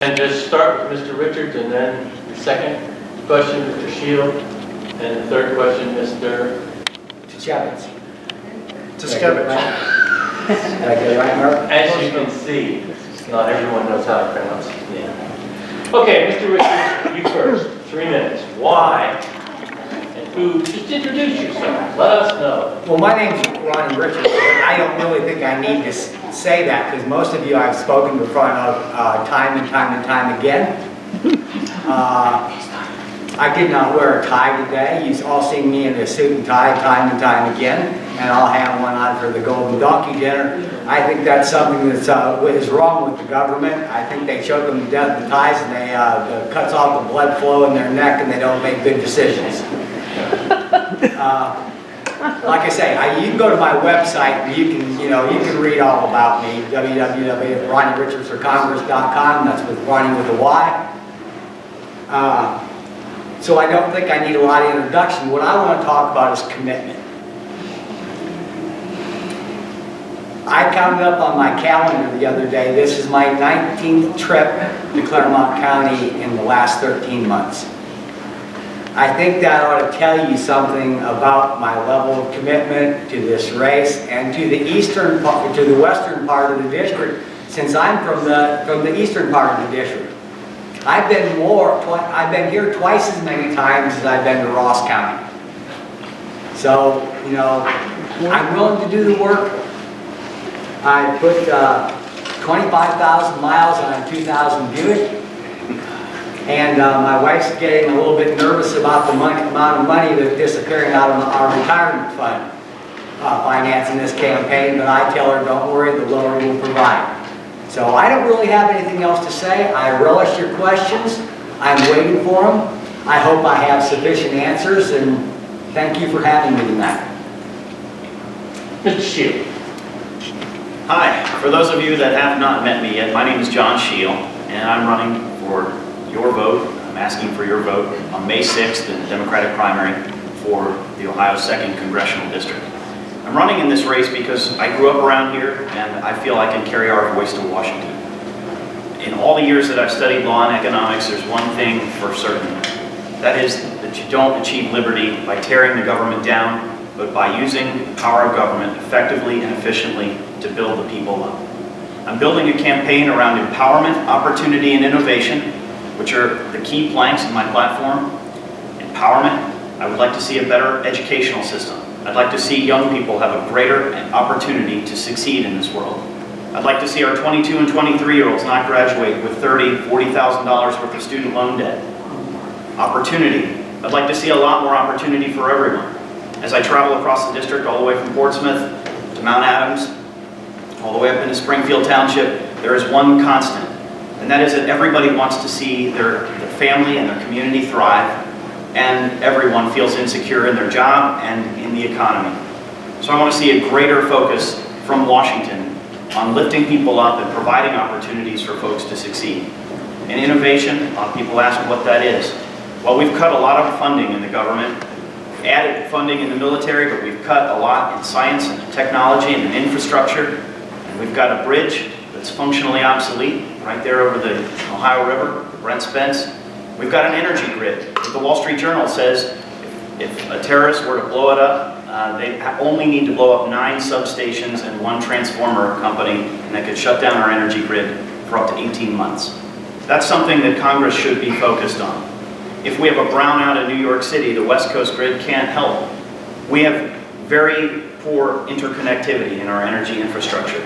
And just start with Mr. Richards, and then the second question, Mr. Shield, and the third question, Mr. Tiskevich. Tiskevich. Did I get it right, Mark? As you can see, not everyone knows how to pronounce his name. Okay, Mr. Richards, you first. 3 minutes. Why? And who? Just introduce yourself. Let us know. Well, my name's Ronnie Richards, but I don't really think I need to say that because most of you I've spoken in front of time and time again. I did not wear a tie today. You've all seen me in a suit and tie time and time again, and I'll have one on for the Golden Donkey Dinner. I think that's something that's is wrong with the government. I think they choke them to death with ties, and they cuts off the blood flow in their neck, and they don't make good decisions. Like I say, you can go to my website and you can read all about me. www.ronnierichardforcongress.com. That's with Ronnie with a Y. So I don't think I need a lot of introduction. What I want to talk about is commitment. I counted up on my calendar the other day. This is my 19th trip to Clermont County in the last 13 months. I think that ought to tell you something about my level of commitment to this race and to the western part of the district, since I'm from the eastern part of the district. I've been here twice as many times as I've been to Ross County. So, I'm willing to do the work. I put 25,000 miles on a 2000 Buick. And my wife's getting a little bit nervous about the amount of money that's disappearing out of our retirement fund financing this campaign, but I tell her, don't worry, the Lord will provide. So I don't really have anything else to say. I relish your questions. I'm waiting for them. I hope I have sufficient answers, and thank you for having me tonight. Mr. Shield. Hi, for those of you that have not met me yet, my name is John Shield, and I'm running for your vote. I'm asking for your vote on May 6th in the Democratic primary for the Ohio 2nd Congressional District. I'm running in this race because I grew up around here and I feel I can carry our voice to Washington. In all the years that I've studied law and economics, there's one thing for certain. That is that you don't achieve liberty by tearing the government down, but by using the power of government effectively and efficiently to build the people up. I'm building a campaign around empowerment, opportunity, and innovation, which are the key planks in my platform. Empowerment, I would like to see a better educational system. I'd like to see young people have a greater opportunity to succeed in this world. I'd like to see our 22 and 23-year-olds not graduate with $30,000, $40,000 worth of student loan debt. Opportunity, I'd like to see a lot more opportunity for everyone. As I travel across the district, all the way from Portsmouth to Mount Adams, all the way up into Springfield Township, there is one constant. And that is that everybody wants to see their family and their community thrive, and everyone feels insecure in their job and in the economy. So I want to see a greater focus from Washington on lifting people up and providing opportunities for folks to succeed. And innovation, a lot of people ask what that is. Well, we've cut a lot of funding in the government, added funding in the military, but we've cut a lot in science and technology and in infrastructure. And we've got a bridge that's functionally obsolete right there over the Ohio River, Brent Spence. We've got an energy grid. The Wall Street Journal says if a terrorist were to blow it up, they only need to blow up 9 substations and 1 transformer company, and that could shut down our energy grid for up to 18 months. That's something that Congress should be focused on. If we have a brownout in New York City, the West Coast grid can't help. We have very poor interconnectivity in our energy infrastructure.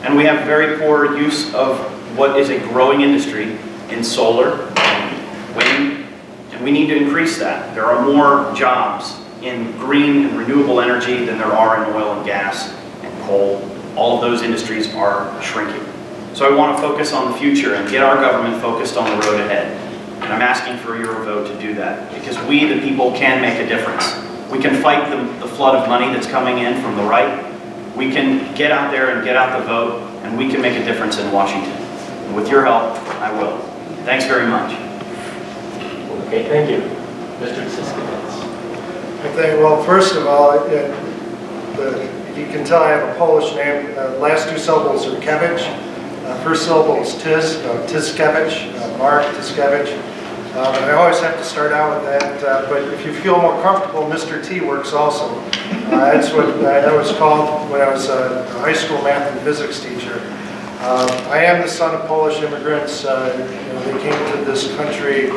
And we have very poor use of what is a growing industry in solar and wind, and we need to increase that. There are more jobs in green and renewable energy than there are in oil and gas and coal. All of those industries are shrinking. So I want to focus on the future and get our government focused on the road ahead. And I'm asking for your vote to do that, because we, the people, can make a difference. We can fight the flood of money that's coming in from the right. We can get out there and get out the vote, and we can make a difference in Washington. And with your help, I will. Thanks very much. Okay, thank you. Mr. Tiskevich. I think, well, first of all, you can tell I have a Polish name. Last 2 syllables are Kevich. First syllable is Tis, Tiskevich, Mark Tiskevich. And I always have to start out with that, but if you feel more comfortable, Mr. T works also. That's what I was called when I was a high school math and physics teacher. I am the son of Polish immigrants. They came to this country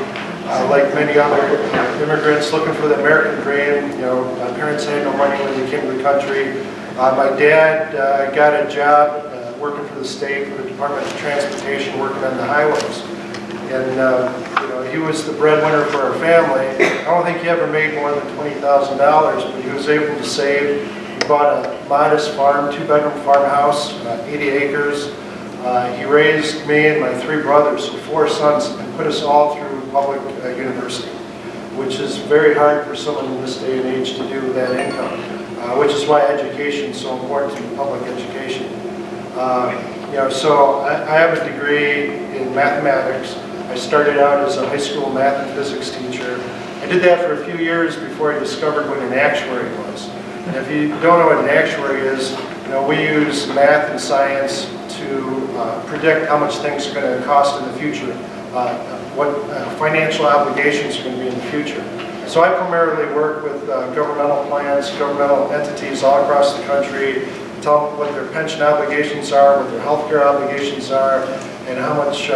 like many other immigrants looking for the American dream. My parents had no money when they came to the country. My dad got a job working for the state, for the Department of Transportation, working on the highways. And he was the breadwinner for our family. I don't think he ever made more than $20,000, but he was able to save. He bought a modest farm, 2-bedroom farmhouse, 80 acres. He raised me and my 3 brothers, so 4 sons, and put us all through public university, which is very hard for someone in this day and age to do with that income, which is why education is so important to public education. So I have a degree in mathematics. I started out as a high school math and physics teacher. I did that for a few years before I discovered what an actuary was. And if you don't know what an actuary is, we use math and science to predict how much things are going to cost in the future, what financial obligations are going to be in the future. So I primarily work with governmental plans, governmental entities all across the country, tell them what their pension obligations are, what their health care obligations are, and how much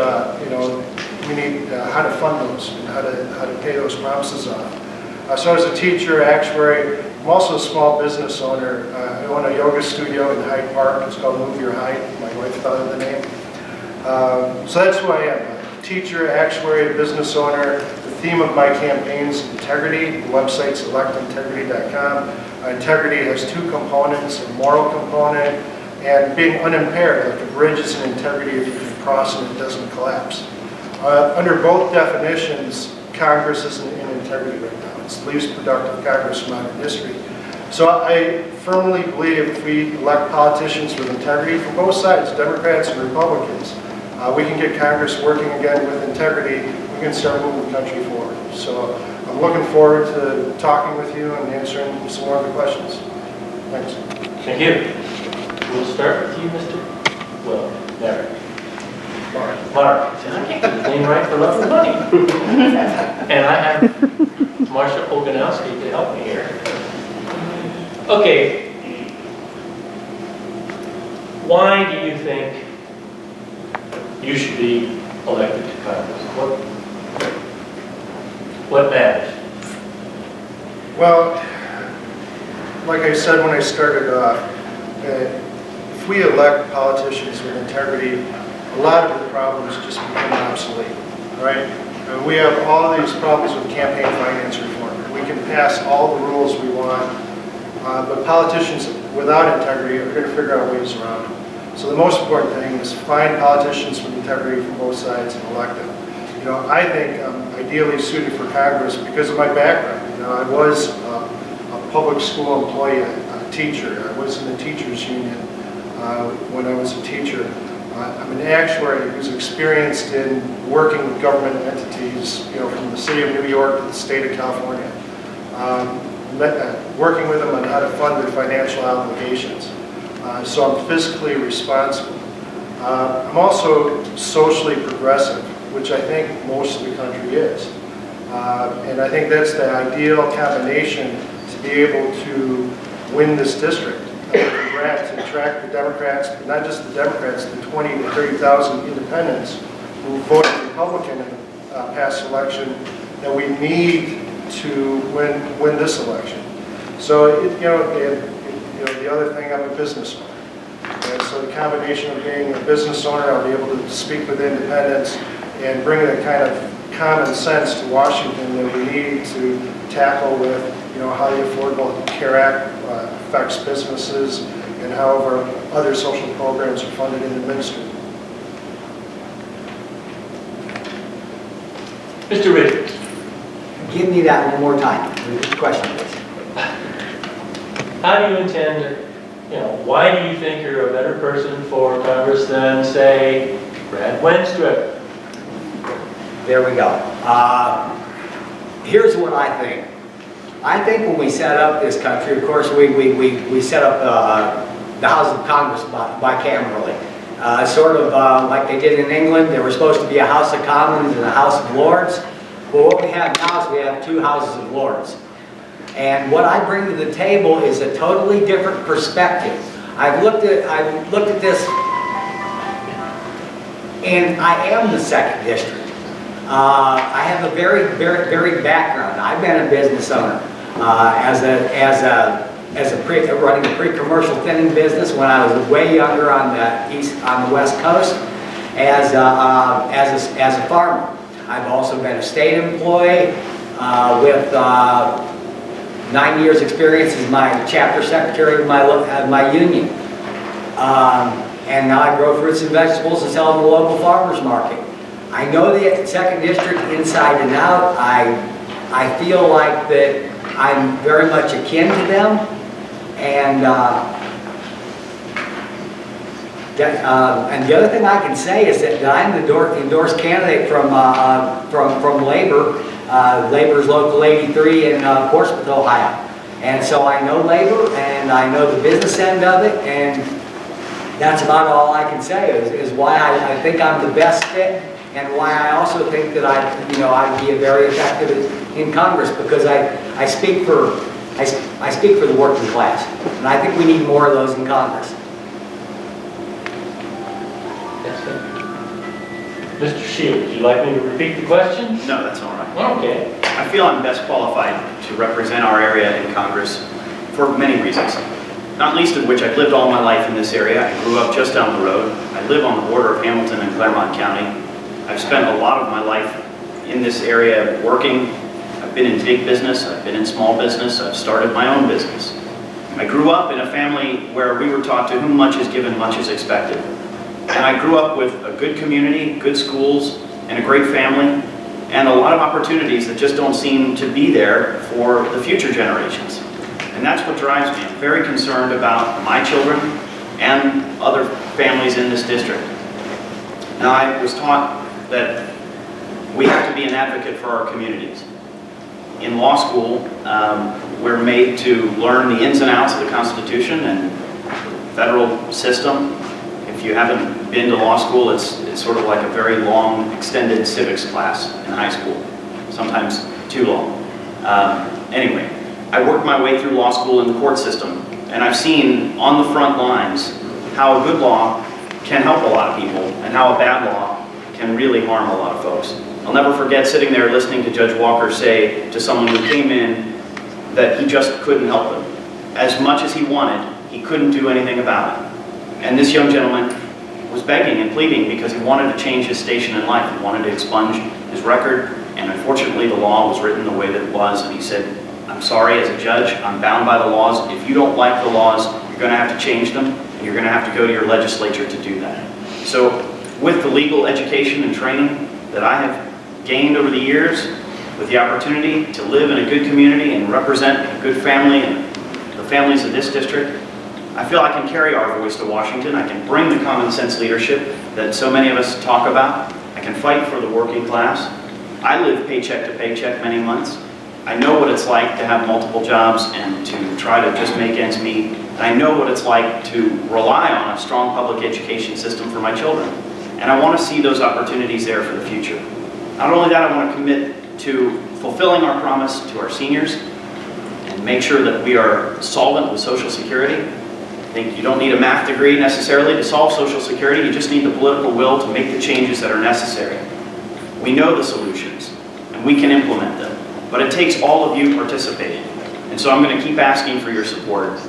we need, how to fund those, and how to pay those promises off. So as a teacher, actuary, I'm also a small business owner. I own a yoga studio in Hyde Park. It's called Move Your Height. My wife thought of the name. So that's who I am. A teacher, actuary, business owner. The theme of my campaign is integrity. The website's electintegrity.com. Integrity has 2 components, a moral component and being unimpaired, like a bridge is an integrity if you can cross and it doesn't collapse. Under both definitions, Congress isn't in integrity right now. It's the least productive Congress in modern history. So I firmly believe if we elect politicians with integrity from both sides, Democrats and Republicans, we can get Congress working again with integrity. We can start moving the country forward. So I'm looking forward to talking with you and answering some more of the questions. Thanks. Thank you. We'll start with you, Mr. Well, there. Mark. I can't get his name right for love of money. And I have Marsha Oganowski to help me here. Okay. Why do you think you should be elected to Congress? What matters? Well, like I said when I started off, if we elect politicians with integrity, a lot of the problems just become obsolete, right? We have all these problems with campaign finance reform. We can pass all the rules we want, but politicians without integrity are going to figure out ways around it. So the most important thing is find politicians with integrity from both sides and elect them. I think I'm ideally suited for Congress because of my background. I was a public school employee, a teacher. I was in the teachers union when I was a teacher. I'm an actuary who's experienced in working with government entities, from the city of New York to the state of California, working with them on how to fund their financial obligations. So I'm fiscally responsible. I'm also socially progressive, which I think most of the country is. And I think that's the ideal combination to be able to win this district. To attract the Democrats, but not just the Democrats, the 20 to 30,000 independents who voted Republican in the past election that we need to win this election. So, the other thing, I'm a business owner. And so the combination of being a business owner, I'll be able to speak with independents and bring the kind of common sense to Washington that we need to tackle with, how the Affordable Care Act affects businesses and however other social programs are funded and administered. Mr. Richards. Give me that one more time. Repeat the question, please. How do you intend to, why do you think you're a better person for Congress than, say, Brad Wenstrup? There we go. Here's what I think. I think when we set up this country, of course, we set up the House of Congress bicamerally. Sort of like they did in England. There was supposed to be a House of Commons and a House of Lords. Well, what we have now is we have two Houses of Lords. And what I bring to the table is a totally different perspective. I've looked at this, and I am the 2nd District. I have a very varied background. I've been a business owner running a pre-commercial thinning business when I was way younger on the West Coast as a farmer. I've also been a state employee with 9 years experience as my chapter secretary of my union. And now I grow fruits and vegetables and sell them in the local farmers market. I know the 2nd District inside and out. I feel like that I'm very much akin to them. And the other thing I can say is that I'm the endorsed candidate from Labor. Labor's Local 83 in Portsmouth, Ohio. And so I know Labor and I know the business end of it, and that's about all I can say is why I think I'm the best fit, and why I also think that I'd be very effective in Congress, because I speak for the working class, and I think we need more of those in Congress. Mr. Shield, would you like me to repeat the question? No, that's all right. Okay. I feel I'm best qualified to represent our area in Congress for many reasons, not least of which I've lived all my life in this area. I grew up just down the road. I live on the border of Hamilton and Clermont County. I've spent a lot of my life in this area working. I've been in big business, I've been in small business, I've started my own business. I grew up in a family where we were taught to whom much is given, much is expected. And I grew up with a good community, good schools, and a great family, and a lot of opportunities that just don't seem to be there for the future generations. And that's what drives me. I'm very concerned about my children and other families in this district. Now, I was taught that we have to be an advocate for our communities. In law school, we're made to learn the ins and outs of the Constitution and federal system. If you haven't been to law school, it's sort of like a very long, extended civics class in high school, sometimes too long. Anyway, I worked my way through law school in the court system, and I've seen on the front lines how a good law can help a lot of people, and how a bad law can really harm a lot of folks. I'll never forget sitting there listening to Judge Walker say to someone who came in that he just couldn't help them. As much as he wanted, he couldn't do anything about it. And this young gentleman was begging and pleading because he wanted to change his station in life. He wanted to expunge his record, and unfortunately the law was written the way that it was, and he said, I'm sorry, as a judge, I'm bound by the laws. If you don't like the laws, you're going to have to change them, and you're going to have to go to your legislature to do that. So with the legal education and training that I have gained over the years, with the opportunity to live in a good community and represent a good family and the families of this district, I feel I can carry our voice to Washington. I can bring the common sense leadership that so many of us talk about. I can fight for the working class. I live paycheck to paycheck many months. I know what it's like to have multiple jobs and to try to just make ends meet. And I know what it's like to rely on a strong public education system for my children. And I want to see those opportunities there for the future. Not only that, I want to commit to fulfilling our promise to our seniors and make sure that we are solvent with Social Security. I think you don't need a math degree necessarily to solve Social Security. You just need the political will to make the changes that are necessary. We know the solutions, and we can implement them. But it takes all of you participating. And so I'm going to keep asking for your support.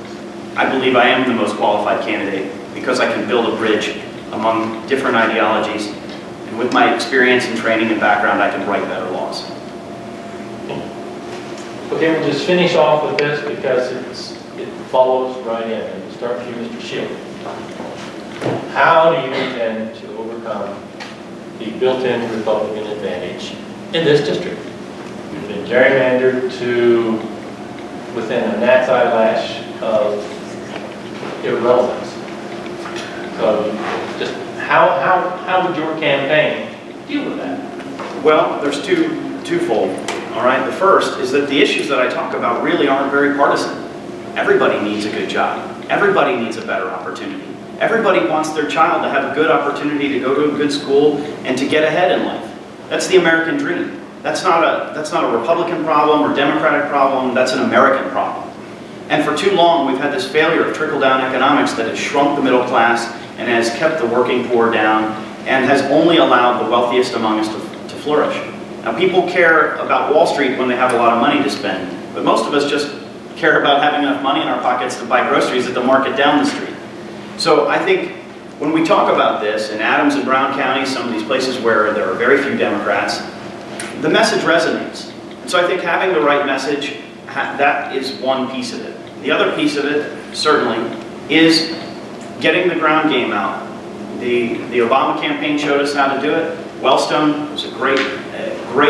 I believe I am the most qualified candidate because I can build a bridge among different ideologies. And with my experience and training and background, I can write better laws. Okay, we'll just finish off with this because it follows right in. And we'll start with you, Mr. Shield. How do you intend to overcome the built-in Republican advantage in this district? You've been gerrymandered to within a gnat's eyelash of irrelevance. So just how would your campaign deal with that? Well, there's twofold. All right, the first is that the issues that I talk about really aren't very partisan. Everybody needs a good job. Everybody needs a better opportunity. Everybody wants their child to have a good opportunity to go to a good school and to get ahead in life. That's the American dream. That's not a Republican problem or Democratic problem, that's an American problem. And for too long, we've had this failure of trickle-down economics that has shrunk the middle class and has kept the working poor down and has only allowed the wealthiest among us to flourish. Now, people care about Wall Street when they have a lot of money to spend, but most of us just care about having enough money in our pockets to buy groceries at the market down the street. So I think when we talk about this in Adams and Brown counties, some of these places where there are very few Democrats, the message resonates. And so I think having the right message, that is one piece of it. The other piece of it, certainly, is getting the ground game out. The Obama campaign showed us how to do it. Wellstone was a great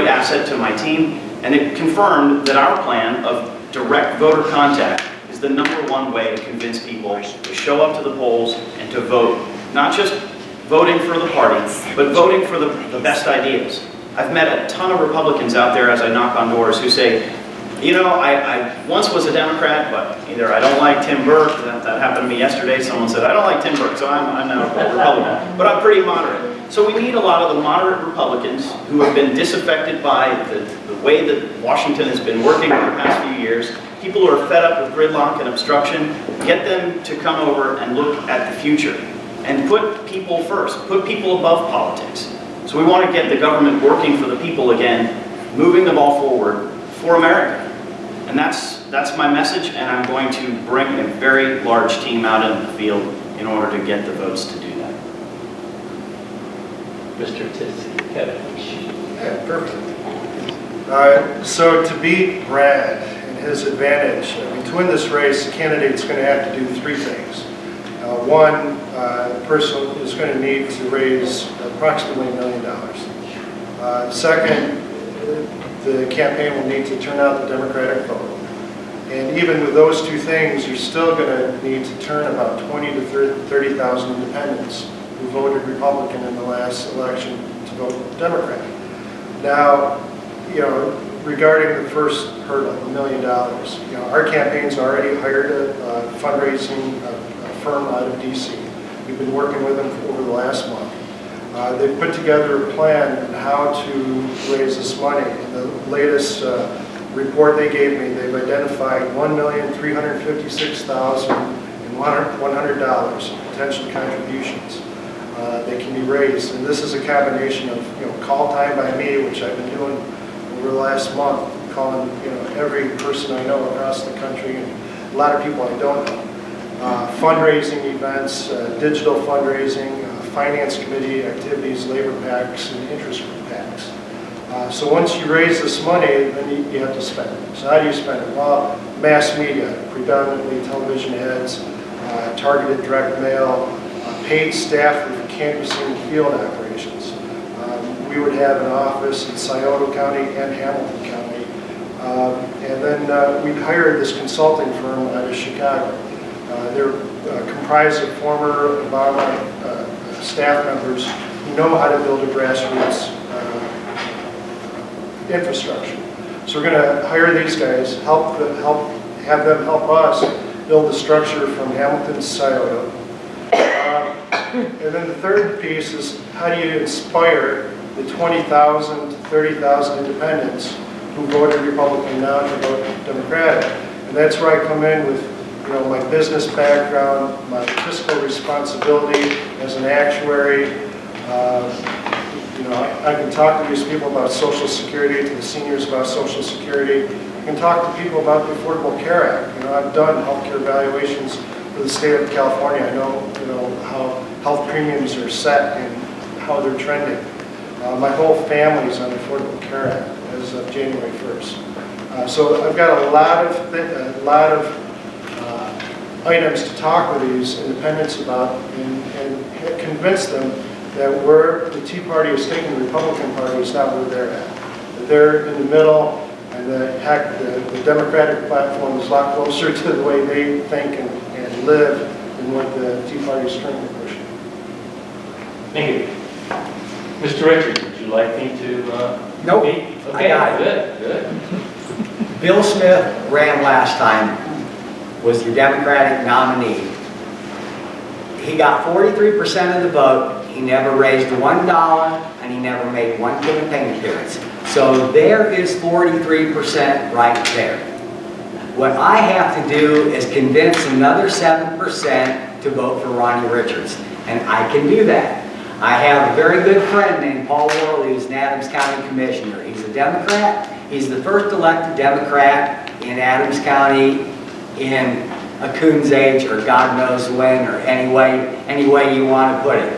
asset to my team, and it confirmed that our plan of direct voter contact is the #1 way to convince people to show up to the polls and to vote. Not just voting for the party, but voting for the best ideas. I've met a ton of Republicans out there as I knock on doors who say, you know, I once was a Democrat, but either I don't like Tim Burke, that happened to me yesterday, someone said, I don't like Tim Burke, so I'm now a Republican, but I'm pretty moderate. So we need a lot of the moderate Republicans who have been disaffected by the way that Washington has been working for the past few years, people who are fed up with gridlock and obstruction, get them to come over and look at the future and put people first, put people above politics. So we want to get the government working for the people again, moving the ball forward for America. And that's my message, and I'm going to bring a very large team out in the field in order to get the votes to do that. Mr. Tiskevich. Yeah, perfect. So to beat Brad and his advantage, to win this race, the candidate's going to have to do 3 things. One, the person is going to need to raise approximately $1 million. Second, the campaign will need to turn out the Democratic vote. And even with those 2 things, you're still going to need to turn about 20 to 30,000 independents who voted Republican in the last election to vote Democrat. Now, you know, regarding the first hurdle, $1 million, you know, our campaign's already hired a fundraising firm out of DC. We've been working with them over the last month. They've put together a plan on how to raise this money. In the latest report they gave me, they've identified $1,356,100 potential contributions that can be raised. And this is a combination of, you know, call time by me, which I've been doing over the last month, calling, you know, every person I know across the country and a lot of people I don't know. Fundraising events, digital fundraising, finance committee activities, labor PACs, and interest group PACs. So once you raise this money, then you have to spend it. So how do you spend it? Well, mass media, predominantly television ads, targeted direct mail, paid staff for canvassing field operations. We would have an office in Scioto County and Hamilton County. And then we'd hire this consulting firm out of Chicago. They're comprised of former Obama staff members who know how to build a grassroots infrastructure. So we're going to hire these guys, have them help us build the structure from Hamilton to Scioto. And then the third piece is how do you inspire the 20,000 to 30,000 independents who voted Republican now to vote Democratic. And that's where I come in with, you know, my business background, my fiscal responsibility as an actuary. You know, I can talk to these people about Social Security, to the seniors about Social Security. I can talk to people about the Affordable Care Act. You know, I've done healthcare evaluations for the state of California. I know, you know, how health premiums are set and how they're trending. My whole family's on the Affordable Care Act as of January 1st. So I've got a lot of items to talk with these independents about and convince them that where the Tea Party is taking the Republican Party is not where they're at. That they're in the middle, and the Democratic platform is a lot closer to the way they think and live than what the Tea Party is currently pushing. Thank you. Mr. Richards, would you like me to Nope. meet? I Okay, got it. good. Bill Smith ran last time, was the Democratic nominee. he got 43% of the vote. He never raised $1, and he never made one campaign appearance. So there is 43% right there. What I have to do is convince another 7% to vote for Ronnie Richards, and I can do that. I have a very good friend named Paul Worley, who's an Adams County Commissioner. He's a Democrat. He's the first elected Democrat in Adams County in a coon's age, or God knows when, or any way you want to put it.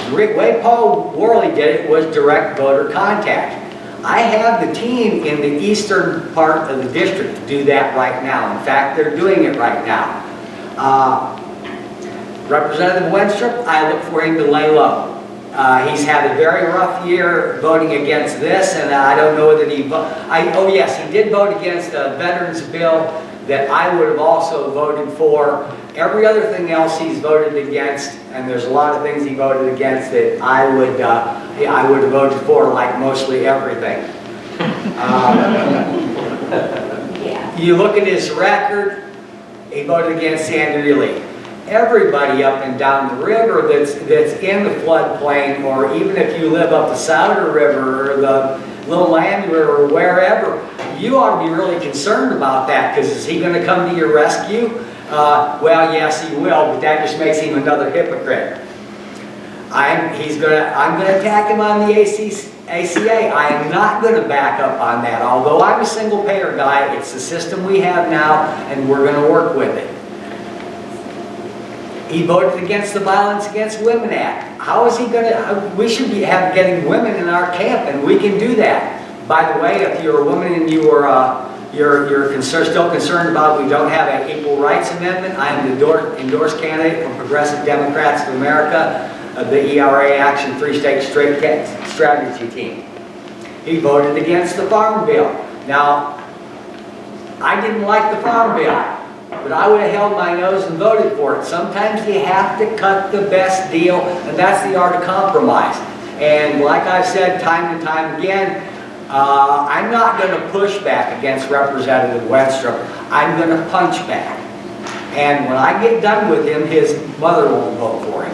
The way Paul Worley did it was direct voter contact. I have the team in the eastern part of the district to do that right now. In fact, they're doing it right now. Representative Wenstrup, I look for him to lay low. He's had a very rough year voting against this, and I don't know that he oh yes, he did vote against a veterans bill that I would have also voted for. Every other thing else he's voted against, and there's a lot of things he voted against that I would have voted for, like mostly everything. You look at his record, he voted against Sandy Lee. Everybody up and down the river that's in the floodplain, or even if you live up the Souder River or the Little Land River or wherever, you ought to be really concerned about that, because is he going to come to your rescue? Well, yes, he will, but that just makes him another hypocrite. I'm going to attack him on the ACA. I am not going to back up on that. Although I'm a single payer guy, it's the system we have now, and we're going to work with it. He voted against the Violence Against Women Act. How is he going to? We should be getting women in our camp, and we can do that. By the way, if you're a woman and you're still concerned about we don't have an Equal Rights Amendment, I am the endorsed candidate for Progressive Democrats of America, the ERA Action 3-State Strategy Team. He voted against the Farm Bill. Now, I didn't like the Farm Bill, but I would have held my nose and voted for it. Sometimes you have to cut the best deal, and that's the art of compromise. And like I've said time and time again, I'm not going to push back against Representative Wenstrup. I'm going to punch back. And when I get done with him, his mother won't vote for him.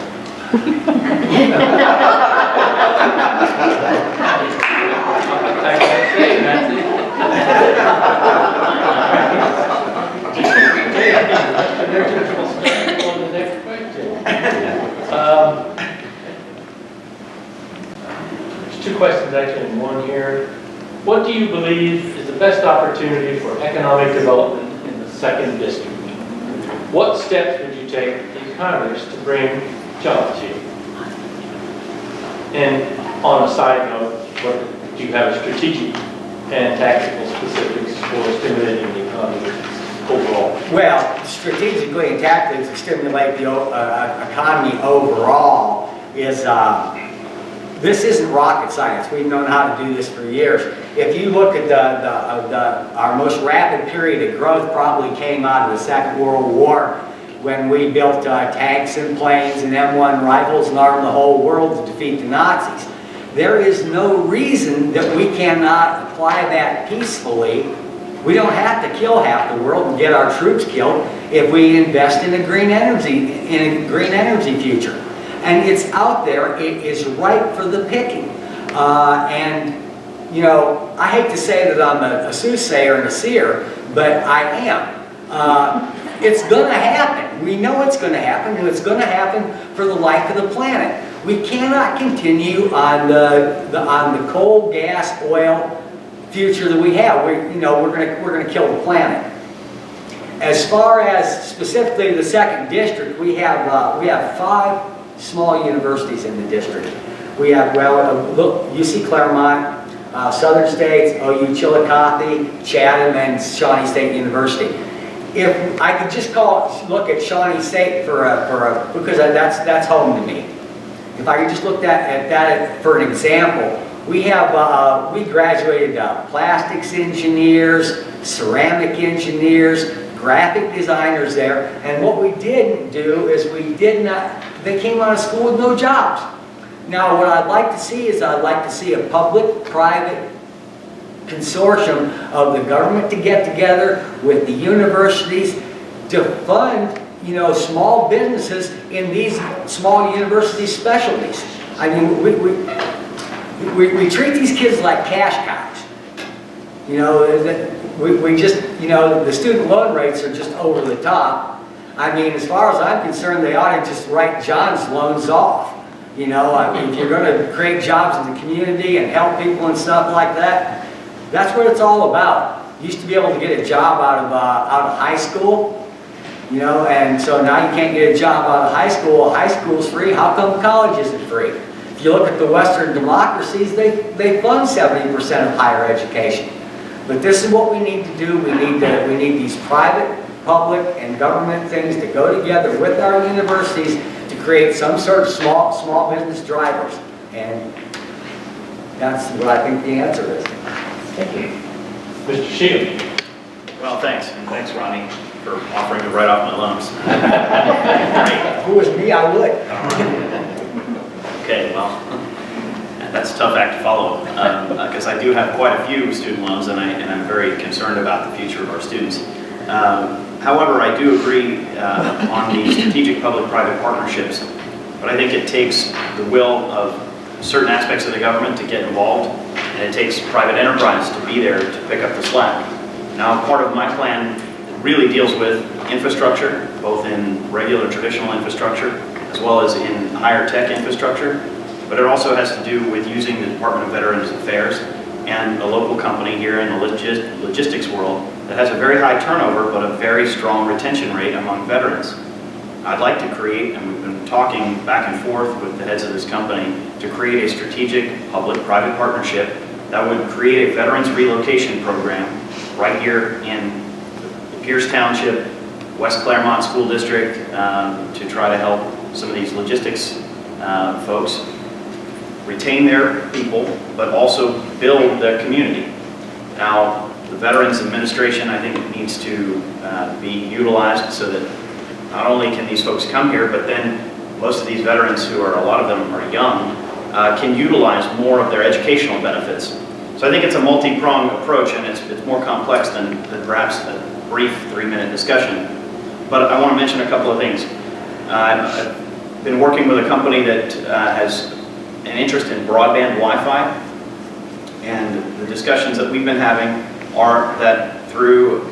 There's two questions actually in one here. What do you believe is the best opportunity for economic development in the 2nd District? What steps would you take in Congress to bring jobs here? And on a side note, what, do you have strategic and tactical specifics for stimulating the economy overall? Well, strategically and tactically to stimulate the economy overall is, this isn't rocket science. We've known how to do this for years. If you look at our most rapid period of growth probably came out of the Second World War, when we built tanks and planes and M1 rifles and armed the whole world to defeat the Nazis. There is no reason that we cannot apply that peacefully. We don't have to kill half the world and get our troops killed if we invest in a green energy future. And it's out there. It is ripe for the picking. And you know, I hate to say that I'm a soothsayer and a seer, but I am. It's going to happen. We know it's going to happen, and it's going to happen for the life of the planet. We cannot continue on the coal, gas, oil future that we have. We're going to kill the planet. As far as specifically the 2nd District, we have 5 small universities in the district. We have, look, UC Clermont, Southern States, OU Chillicothe, Chatham, and Shawnee State University. If I could just look at Shawnee State because that's home to me. If I could just look at that for an example, we graduated plastics engineers, ceramic engineers, graphic designers there, and what we didn't do is they came out of school with no jobs. Now what I'd like to see is a public-private consortium of the government to get together with the universities to fund you know, small businesses in these small university specialties. I mean, we treat these kids like cash cows. You know, we just, you know, the student loan rates are just over the top. I mean, as far as I'm concerned, they ought to just write John's loans off. You know, I mean, if you're going to create jobs in the community and help people and stuff like that, that's what it's all about. You used to be able to get a job out of high school, you know, and so now you can't get a job out of high school. High school's free. How come college isn't free? If you look at the Western democracies, they fund 70% of higher education. But this is what we need to do. We need these private, public, and government things to go together with our universities to create some sort of small business drivers. And that's what I think the answer is. Thank you. Mr. Shield. Well, thanks, and thanks, Ronnie, for offering to write off my loans. If it was me, I would. Okay, well, that's a tough act to follow, because I do have quite a few student loans, and I'm very concerned about the future of our students. However, I do agree on the strategic public-private partnerships, but I think it takes the will of certain aspects of the government to get involved, and it takes private enterprise to be there to pick up the slack. Now, part of my plan really deals with infrastructure, both in regular traditional infrastructure, as well as in higher tech infrastructure, but it also has to do with using the Department of Veterans Affairs and a local company here in the logistics world that has a very high turnover but a very strong retention rate among veterans. I'd like to create, and we've been talking back and forth with the heads of this company, to create a strategic public-private partnership that would create a veterans relocation program right here in the Pierce Township, West Clermont School District, to try to help some of these logistics folks retain their people, but also build their community. Now, the Veterans Administration, I think, needs to be utilized so that not only can these folks come here, but then most of these veterans, who are, a lot of them are young, can utilize more of their educational benefits. So I think it's a multi-pronged approach, and it's more complex than perhaps a brief 3-minute discussion. But I want to mention a couple of things. I've been working with a company that has an interest in broadband Wi-Fi, and the discussions that we've been having are that through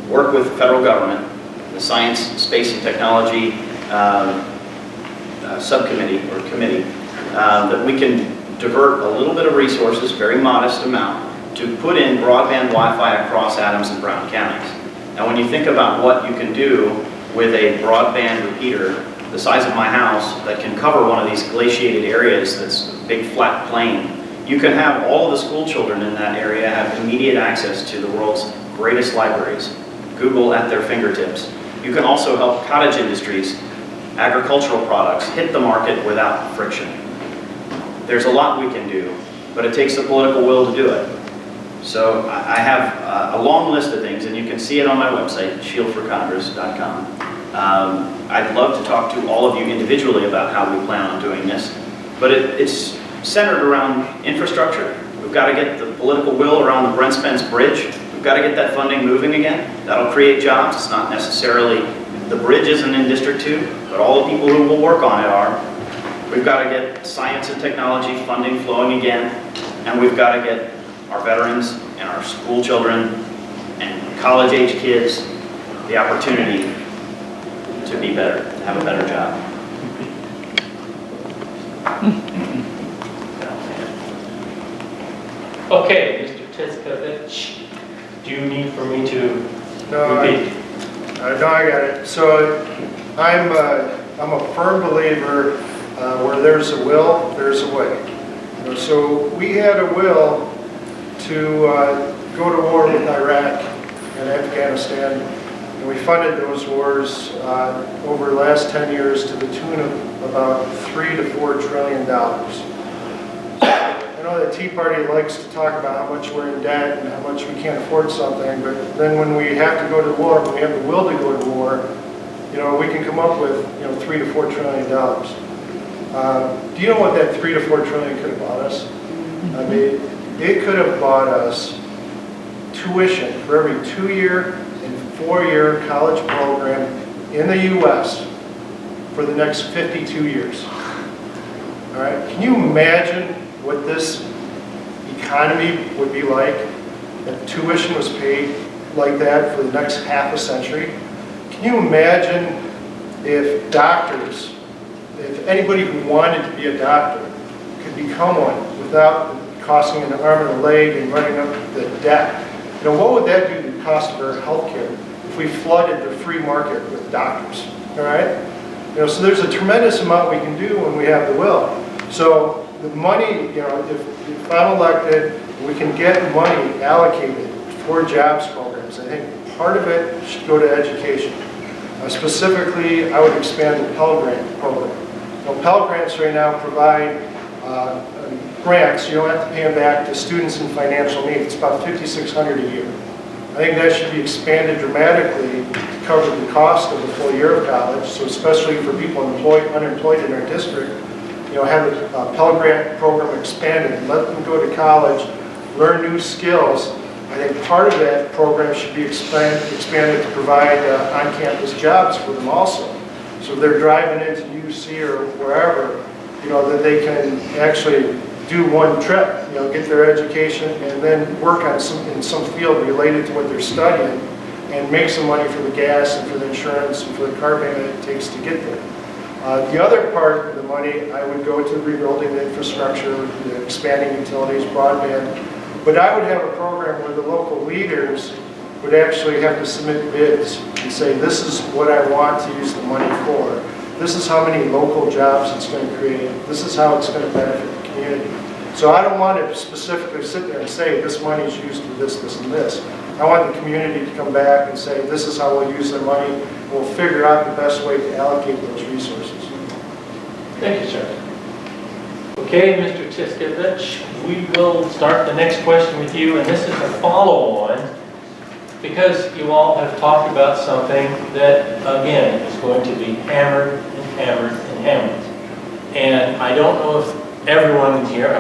work with the federal government, the Science, Space, and Technology subcommittee or committee, that we can divert a little bit of resources, very modest amount, to put in broadband Wi-Fi across Adams and Brown counties. Now, when you think about what you can do with a broadband repeater the size of my house that can cover one of these glaciated areas that's a big flat plain, you can have all of the school children in that area have immediate access to the world's greatest libraries, Google at their fingertips. You can also help cottage industries, agricultural products, hit the market without friction. There's a lot we can do, but it takes the political will to do it. So I have a long list of things, and you can see it on my website, shieldforcongress.com. I'd love to talk to all of you individually about how we plan on doing this, but it's centered around infrastructure. We've got to get the political will around the Brent Spence Bridge. We've got to get that funding moving again. That'll create jobs. It's not necessarily, the bridge isn't in District 2, but all the people who will work on it are. We've got to get science and technology funding flowing again, and we've got to get our veterans and our school children and college-age kids the opportunity to be better, to have a better job. Okay, Mr. Tiskovich, do you need for me to repeat? No, I got it. So I'm a firm believer where there's a will, there's a way. You know, so we had a will to go to war with Iraq and Afghanistan, and we funded those wars over the last 10 years to the tune of about $3 to $4 trillion. I know the Tea Party likes to talk about how much we're in debt and how much we can't afford something, but then when we have to go to war, when we have the will to go to war, you know, we can come up with, you know, $3 to $4 trillion. Do you know what that $3 to $4 trillion could have bought us? I mean, it could have bought us tuition for every 2-year and 4-year college program in the U.S. for the next 52 years. All right, can you imagine what this economy would be like if tuition was paid like that for the next half a century? Can you imagine if doctors, if anybody who wanted to be a doctor could become one without costing an arm and a leg and running up the debt? You know, what would that do to the cost of our health care if we flooded the free market with doctors? All right? You know, so there's a tremendous amount we can do when we have the will. So the money, you know, if I'm elected, we can get money allocated for jobs programs. I think part of it should go to education. Specifically, I would expand the Pell Grant program. You know, Pell Grants right now provide grants. You don't have to pay them back to students in financial need. It's about $5,600 a year. I think that should be expanded dramatically to cover the cost of a full year of college. So especially for people unemployed in our district, you know, have the Pell Grant program expanded, let them go to college, learn new skills. I think part of that program should be expanded to provide on-campus jobs for them also. So if they're driving into UC or wherever, you know, that they can actually do one trip, you know, get their education and then work on in some field related to what they're studying and make some money for the gas and for the insurance and for the car payment it takes to get there. The other part of the money, I would go to rebuilding the infrastructure, expanding utilities, broadband. But I would have a program where the local leaders would actually have to submit bids and say, this is what I want to use the money for. This is how many local jobs it's going to create. This is how it's going to benefit the community. So I don't want to specifically sit there and say, this money is used for this, this, and this. I want the community to come back and say, this is how we'll use their money. We'll figure out the best way to allocate those resources. Thank you, sir. Okay, Mr. Tiskovich, we will start the next question with you, and this is a follow-on because you all have talked about something that, again, is going to be hammered and hammered and hammered. And I don't know if everyone in here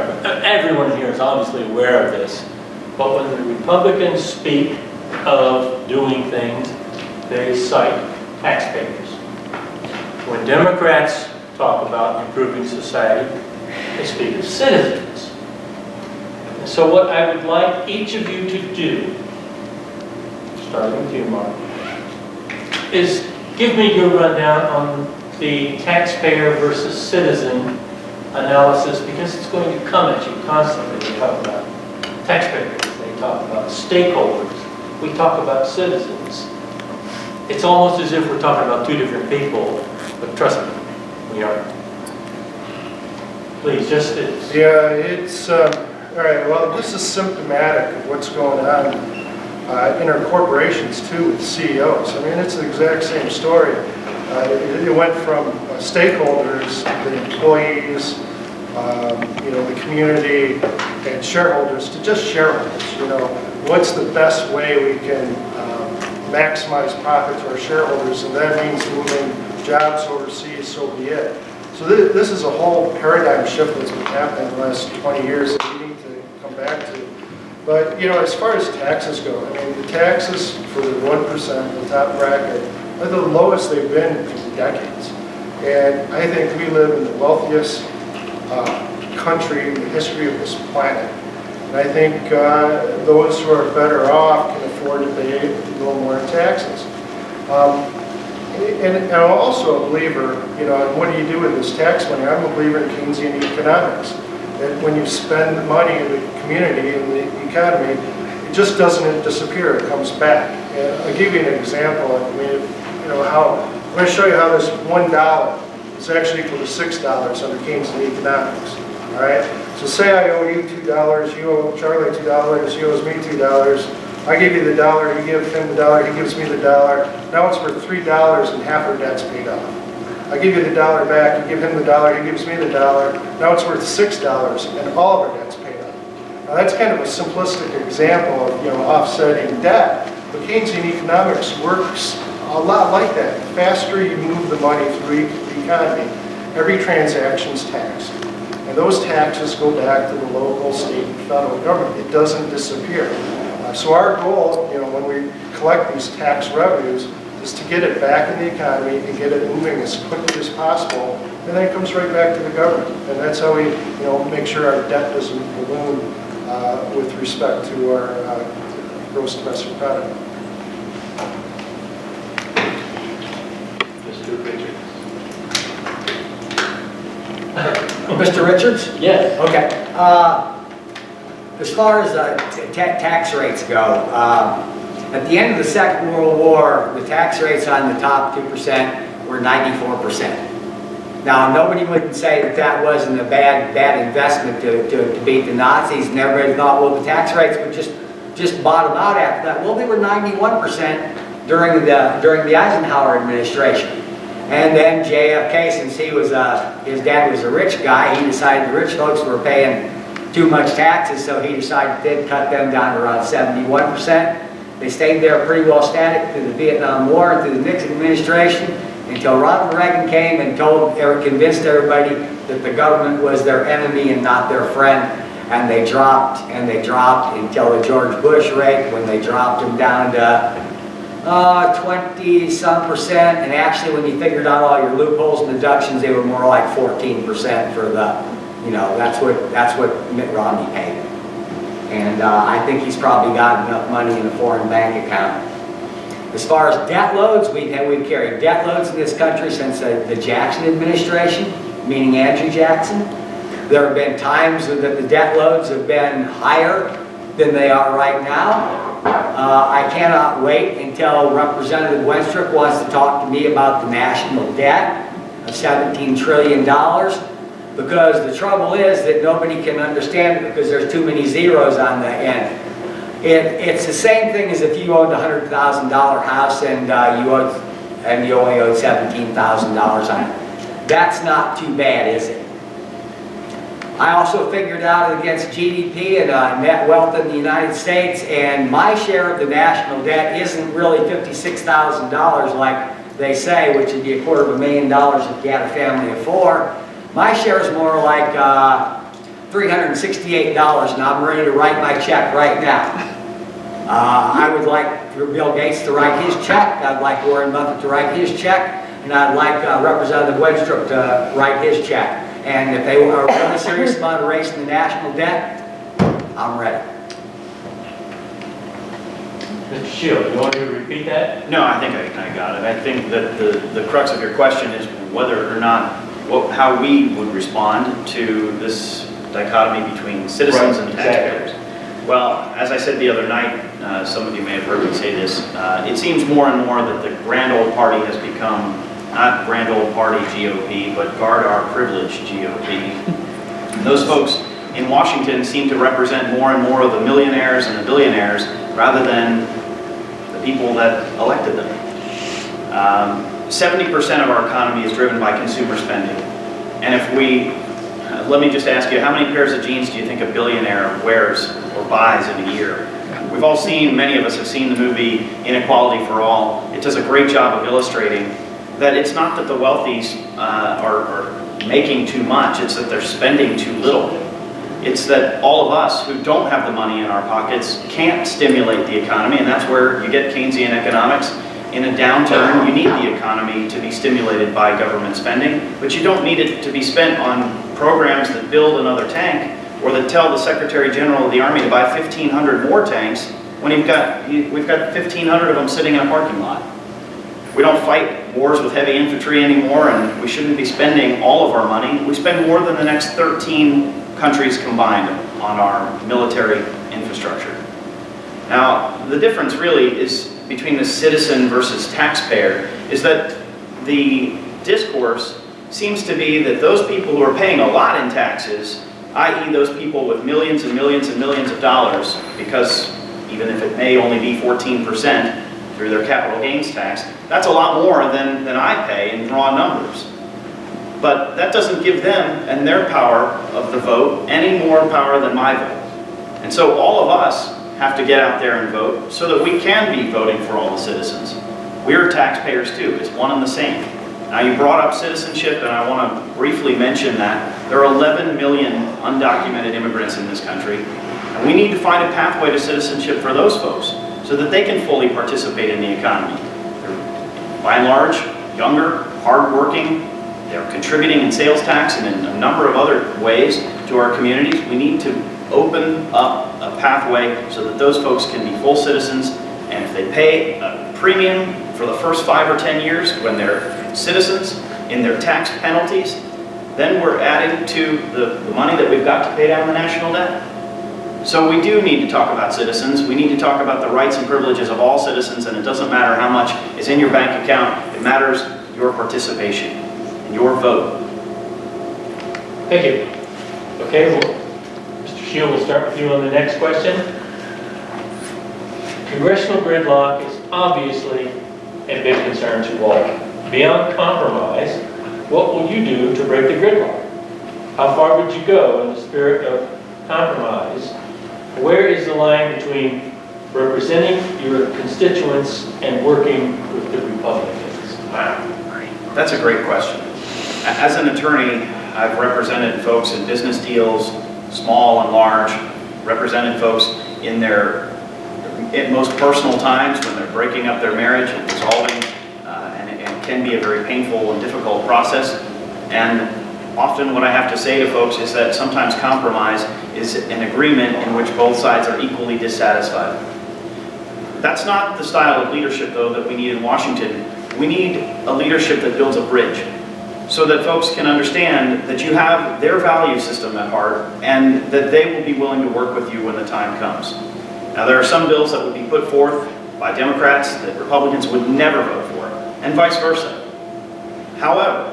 is obviously aware of this, but when the Republicans speak of doing things, they cite taxpayers. When Democrats talk about improving society, they speak of citizens. And so what I would like each of you to do, starting with you, Mark, is give me your rundown on the taxpayer versus citizen analysis, because it's going to come at you constantly. They talk about taxpayers, they talk about stakeholders, we talk about citizens. It's almost as if we're talking about two different people, but trust me, we are. Please, just this. Yeah, it's, all right, well, this is symptomatic of what's going on in our corporations too with CEOs. I mean, it's the exact same story. It went from stakeholders, the employees, you know, the community and shareholders to just shareholders. You know, what's the best way we can maximize profit to our shareholders, and that means moving jobs overseas, so be it. So this is a whole paradigm shift that's been happening in the last 20 years that we need to come back to. But, you know, as far as taxes go, I mean, the taxes for the 1%, the top bracket, are the lowest they've been in decades. And I think we live in the wealthiest country in the history of this planet. And I think those who are better off can afford to pay a little more in taxes. And I'm also a believer, you know, what do you do with this tax money? I'm a believer in Keynesian economics. That when you spend the money in the community, in the economy, it just doesn't disappear, it comes back. And I'll give you an example. I mean, you know, I'm going to show you how this $1 is actually equal to $6 under Keynesian economics. All right? So say I owe you $2, you owe Charlie $2, he owes me $2. I give you the dollar, you give him the dollar, he gives me the dollar. Now it's worth $3 and half our debt's paid off. I give you the dollar back, you give him the dollar, he gives me the dollar. Now it's worth $6 and all of our debt's paid off. Now that's kind of a simplistic example of, you know, offsetting debt. But Keynesian economics works a lot like that. The faster you move the money through the economy, every transaction's taxed. And those taxes go back to the local, state, and federal government. It doesn't disappear. So our goal, you know, when we collect these tax revenues, is to get it back in the economy and get it moving as quickly as possible, and then it comes right back to the government. And that's how we, make sure our debt doesn't balloon with respect to our gross domestic product. Mr. Richards. Mr. Richards? Yes. Okay. As far as tax rates go, at the end of the Second World War, the tax rates on the top 2% were 94%. Now, nobody would say that that wasn't a bad investment to beat the Nazis, and everybody thought, well, the tax rates would just bottom out after that. Well, they were 91% during the Eisenhower administration. And then JFK, since his dad was a rich guy, he decided the rich folks were paying too much taxes, so he decided to convert them down to around 71%. They stayed there pretty well static through the Vietnam War and through the Nixon administration until Ronald Reagan came and convinced everybody that the government was their enemy and not their friend. And they dropped until the George Bush rate, when they dropped them down to 20-some%, and actually when you figured out all your loopholes and deductions, they were more like 14% for the, that's what Mitt Romney paid. And I think he's probably got enough money in a foreign bank account. As far as debt loads, we've carried debt loads in this country since the Jackson administration, meaning Andrew Jackson. There have been times that the debt loads have been higher than they are right now. I cannot wait until Representative Wenstrup wants to talk to me about the national debt of $17 trillion, because the trouble is that nobody can understand it because there's too many zeros on the end. It's the same thing as if you owned a $100,000 house and you only owed $17,000 on it. That's not too bad, is it? I also figured out against GDP and net wealth in the United States, and my share of the national debt isn't really $56,000 like they say, which would be $250,000 if you had a family of 4. My share is more like $368, and I'm ready to write my check right now. I would like Bill Gates to write his check. I'd like Warren Buffett to write his check, and I'd like Representative Wenstrup to write his check. And if they are really serious about erasing the national debt, I'm ready. Mr. Shield, you want to repeat that? No, I think I got it. I think that the crux of your question is whether or not, how we would respond to this dichotomy between citizens and taxpayers. Well, as I said the other night, some of you may have heard me say this, it seems more and more that the grand old party has become not grand old party GOP, but guard our privilege GOP. And those folks in Washington seem to represent more and more of the millionaires and the billionaires rather than the people that elected them. 70% of our economy is driven by consumer spending. And if let me just ask you, how many pairs of jeans do you think a billionaire wears or buys in a year? We've all seen, many of us have seen the movie Inequality for All. It does a great job of illustrating that it's not that the wealthies are making too much, it's that they're spending too little. It's that all of us who don't have the money in our pockets can't stimulate the economy, and that's where you get Keynesian economics. In a downturn, you need the economy to be stimulated by government spending, but you don't need it to be spent on programs that build another tank or that tell the Secretary General of the Army to buy 1,500 more tanks when we've got 1,500 of them sitting in a parking lot. We don't fight wars with heavy infantry anymore, and we shouldn't be spending all of our money. We spend more than the next 13 countries combined on our military infrastructure. Now, the difference really is between the citizen versus taxpayer is that the discourse seems to be that those people who are paying a lot in taxes, i.e. those people with millions and millions and millions of dollars, because even if it may only be 14%, through their capital gains tax, that's a lot more than I pay in raw numbers. But that doesn't give them and their power of the vote any more power than my vote. And so all of us have to get out there and vote so that we can be voting for all the citizens. We're taxpayers too, it's one and the same. Now you brought up citizenship, and I want to briefly mention that there are 11 million undocumented immigrants in this country, and we need to find a pathway to citizenship for those folks, so that they can fully participate in the economy. by and large, younger, hardworking. They're contributing in sales tax and in a number of other ways to our communities. We need to open up a pathway so that those folks can be full citizens, and if they pay a premium for the first 5 or 10 years when they're citizens in their tax penalties, then we're adding to the money that we've got to pay down the national debt. So we do need to talk about citizens. We need to talk about the rights and privileges of all citizens, and it doesn't matter how much is in your bank account. It matters your participation and your vote. Thank you. Okay, well, Mr. Shield, we'll start with you on the next question. Congressional gridlock is obviously a big concern to all. Beyond compromise, what will you do to break the gridlock? How far would you go in the spirit of compromise? Where is the line between representing your constituents and working with the Republicans? Wow. That's a great question. As an attorney, I've represented folks in business deals, small and large, represented folks in their most personal times when they're breaking up their marriage and dissolving, and it can be a very painful and difficult process. And often what I have to say to folks is that sometimes compromise is an agreement in which both sides are equally dissatisfied. That's not the style of leadership, though, that we need in Washington. We need a leadership that builds a bridge so that folks can understand that you have their value system at heart and that they will be willing to work with you when the time comes. Now, there are some bills that would be put forth by Democrats that Republicans would never vote for, and vice versa. However,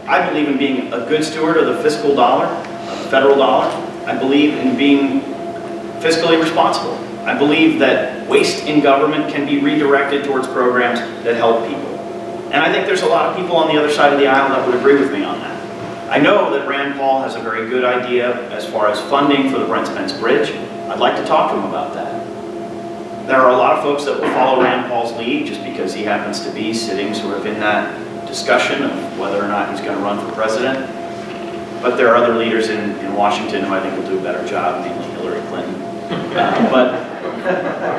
I believe in being a good steward of the fiscal dollar, of the federal dollar. I believe in being fiscally responsible. I believe that waste in government can be redirected towards programs that help people. And I think there's a lot of people on the other side of the aisle that would agree with me on that. I know that Rand Paul has a very good idea as far as funding for the Brent Spence Bridge. I'd like to talk to him about that. There are a lot of folks that will follow Rand Paul's lead just because he happens to be sitting sort of in that discussion of whether or not he's going to run for president. But there are other leaders in Washington who I think will do a better job, namely Hillary Clinton. But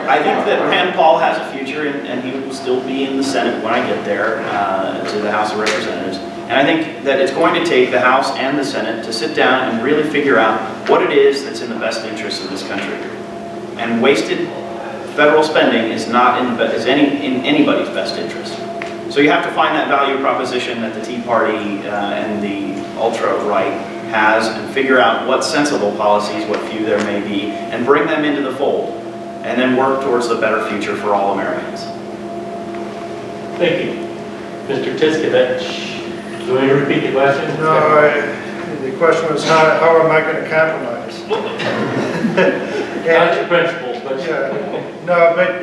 I think that Rand Paul has a future, and he will still be in the Senate when I get there to the House of Representatives. And I think that it's going to take the House and the Senate to sit down and really figure out what it is that's in the best interest of this country. And wasted federal spending is not in anybody's best interest. So you have to find that value proposition that the Tea Party and the ultra-right has and figure out what sensible policies, what few there may be, and bring them into the fold, and then work towards a better future for all Americans. Thank you. Mr. Tiskovich, do you want to repeat the question? No, the question was how am I going to compromise? Not your principles, but... Yeah, no, but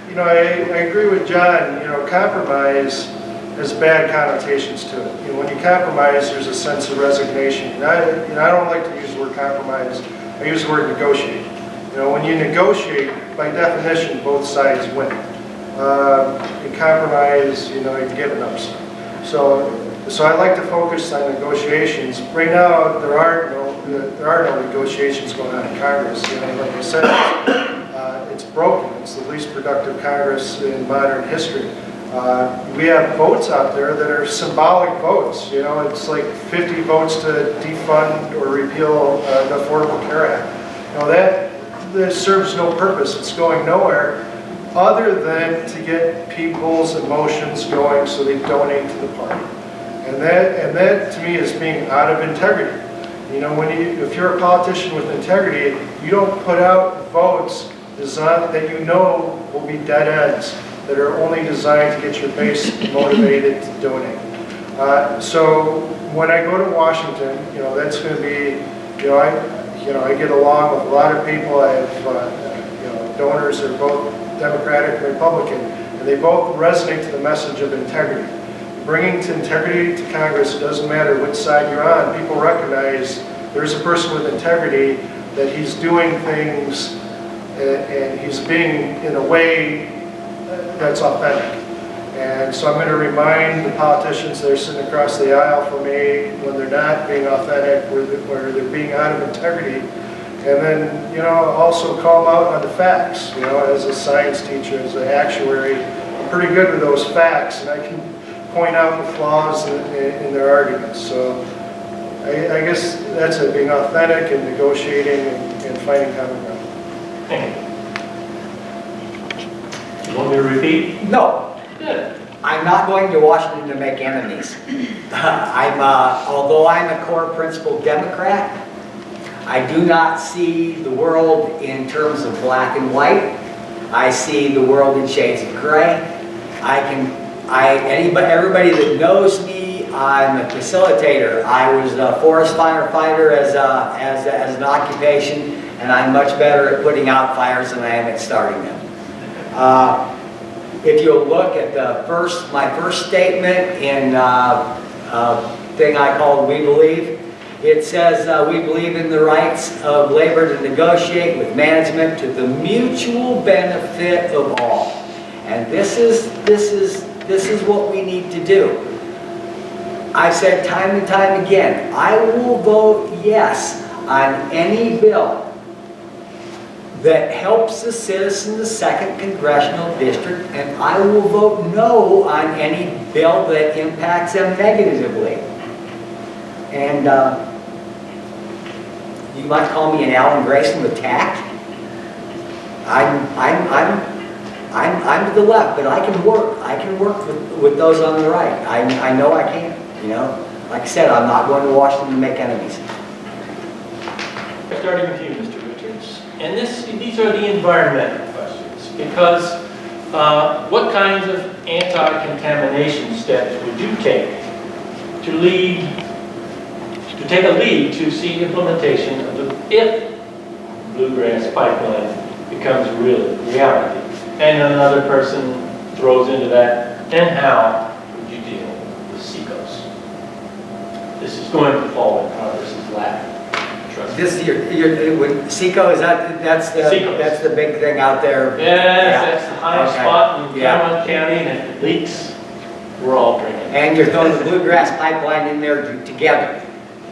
you know, I agree with John. You know, compromise has bad connotations to it. You know, when you compromise, there's a sense of resignation. And I don't like to use the word compromise. I use the word negotiate. You know, when you negotiate, by definition, both sides win. In compromise, you know, you get an upset. So I like to focus on negotiations. Right now, there are no negotiations going on in Congress. You know, like I said, it's broken. It's the least productive Congress in modern history. We have votes out there that are symbolic votes. You know, it's like 50 votes to defund or repeal the Affordable Care Act. You know, that serves no purpose. It's going nowhere other than to get people's emotions going so they donate to the party. And that to me is being out of integrity. You know, if you're a politician with integrity, you don't put out votes that you know will be dead ends, that are only designed to get your base motivated to donate. So when I go to Washington, you know, that's going to be, I get along with a lot of people. I have, donors that are both Democratic and Republican, and they both resonate to the message of integrity. Bringing to integrity to Congress, it doesn't matter which side you're on. People recognize there's a person with integrity, that he's doing things and he's being in a way that's authentic. And so I'm going to remind the politicians that are sitting across the aisle from me when they're not being authentic, where they're being out of integrity. And then, also call them out on the facts. As a science teacher, as an actuary, pretty good with those facts, and I can point out the flaws in their arguments. So I guess that's it, being authentic and negotiating and finding common ground. Thank you. You want me to repeat? No, Good. I'm not going to Washington to make enemies. Although I'm a core principle Democrat, I do not see the world in terms of black and white. I see the world in shades of gray. Everybody that knows me, I'm a facilitator. I was a forest firefighter as an occupation, and I'm much better at putting out fires than I am at starting them. If you'll look at my first statement in thing I called We Believe, it says we believe in the rights of labor to negotiate with management to the mutual benefit of all. And this is what we need to do. I've said time and time again, I will vote yes on any bill that helps the citizens of the 2nd Congressional District, and I will vote no on any bill that impacts them negatively. And you might call me an Alan Grayson with tact. I'm to the left, but I can work. I can work with those on the right. I know I can. You know, like I said, I'm not going to Washington to make enemies. Starting with you, Mr. Richards. And these are the environmental questions, because what kinds of anti-contamination steps would you take to take a lead to see implementation of if bluegrass pipeline becomes reality? And another person throws into that, then how would you deal with Seacoast? This is going to fall in Congress's lap. Trust me. This SECO, that's the big thing out there. Yes, that's the highest Okay. spot in Yeah. Clermont County, and if it leaks, we're all drinking. And you're throwing the bluegrass pipeline in there together.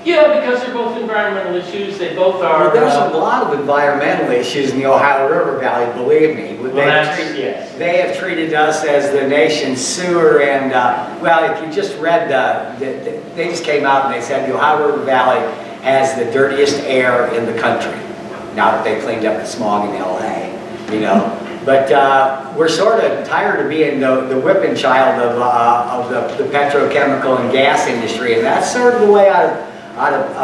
Yeah, because they're both environmental issues. They both are. Well, there's a lot of environmental issues in the Ohio River Valley, believe me. Yes. They have treated us as the nation's sewer, and well, if you just read they just came out and they said the Ohio River Valley has the dirtiest air in the country. Now that they cleaned up the smog in LA, you know. But we're sort of tired of being the whipping child of the petrochemical and gas industry, and that's sort of the way I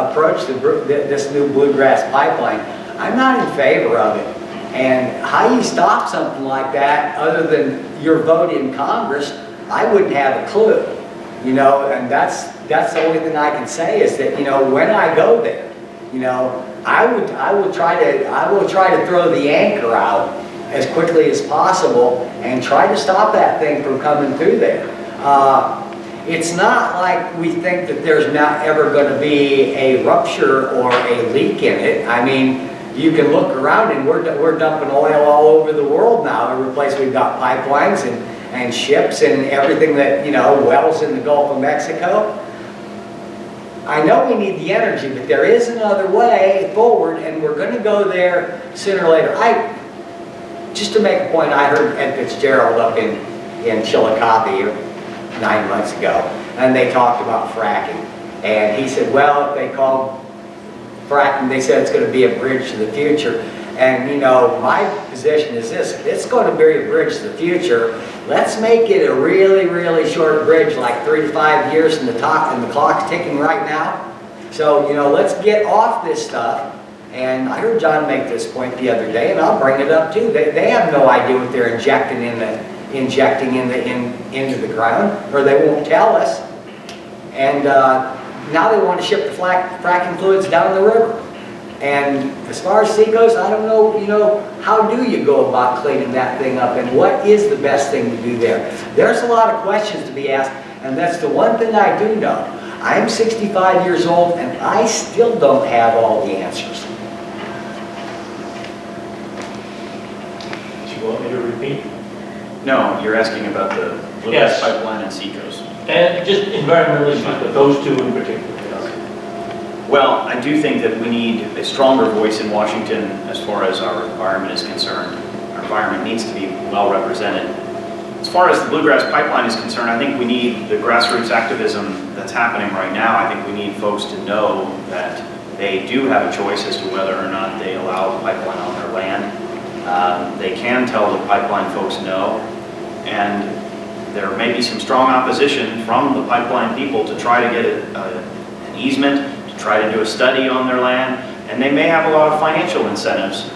approach this new bluegrass pipeline. I'm not in favor of it. And how you stop something like that, other than your vote in Congress, I wouldn't have a clue. You know, and that's the only thing I can say is that, you know, when I go there, you know, I will try to throw the anchor out as quickly as possible and try to stop that thing from coming through there. It's not like we think that there's not ever going to be a rupture or a leak in it. I mean, you can look around and we're dumping oil all over the world now. Every place we've got pipelines and ships and everything that, you know, wells in the Gulf of Mexico. I know we need the energy, but there is another way forward, and we're going to go there sooner or later. Just to make a point, I heard Ed Fitzgerald up in Chillicothe 9 months ago, and they talked about fracking. And he said, well, if they called fracking, they said it's going to be a bridge to the future. And, you know, my position is this: if it's going to be a bridge to the future, let's make it a really, really short bridge, like 3 to 5 years, and the clock's ticking right now. So, you know, let's get off this stuff. And I heard John make this point the other day, and I'll bring it up too. They have no idea what they're injecting into the ground, or they won't tell us. And now they want to ship the fracking fluids down the river. And as far as Seacoast, I don't know, you know, how do you go about cleaning that thing up, and what is the best thing to do there? There's a lot of questions to be asked, and that's the one thing I do know. I'm 65 years old, and I still don't have all the answers. Do you want me to repeat? No, you're asking about the Yes. Bluegrass Pipeline and Seacoast. And just environmental issues, but those two in particular. Well, I do think that we need a stronger voice in Washington as far as our environment is concerned. Our environment needs to be well represented. As far as the Bluegrass Pipeline is concerned, I think we need the grassroots activism that's happening right now. I think we need folks to know that they do have a choice as to whether or not they allow the pipeline on their land. They can tell the pipeline folks no, and there may be some strong opposition from the pipeline people to try to get an easement, to try to do a study on their land, and they may have a lot of financial incentives,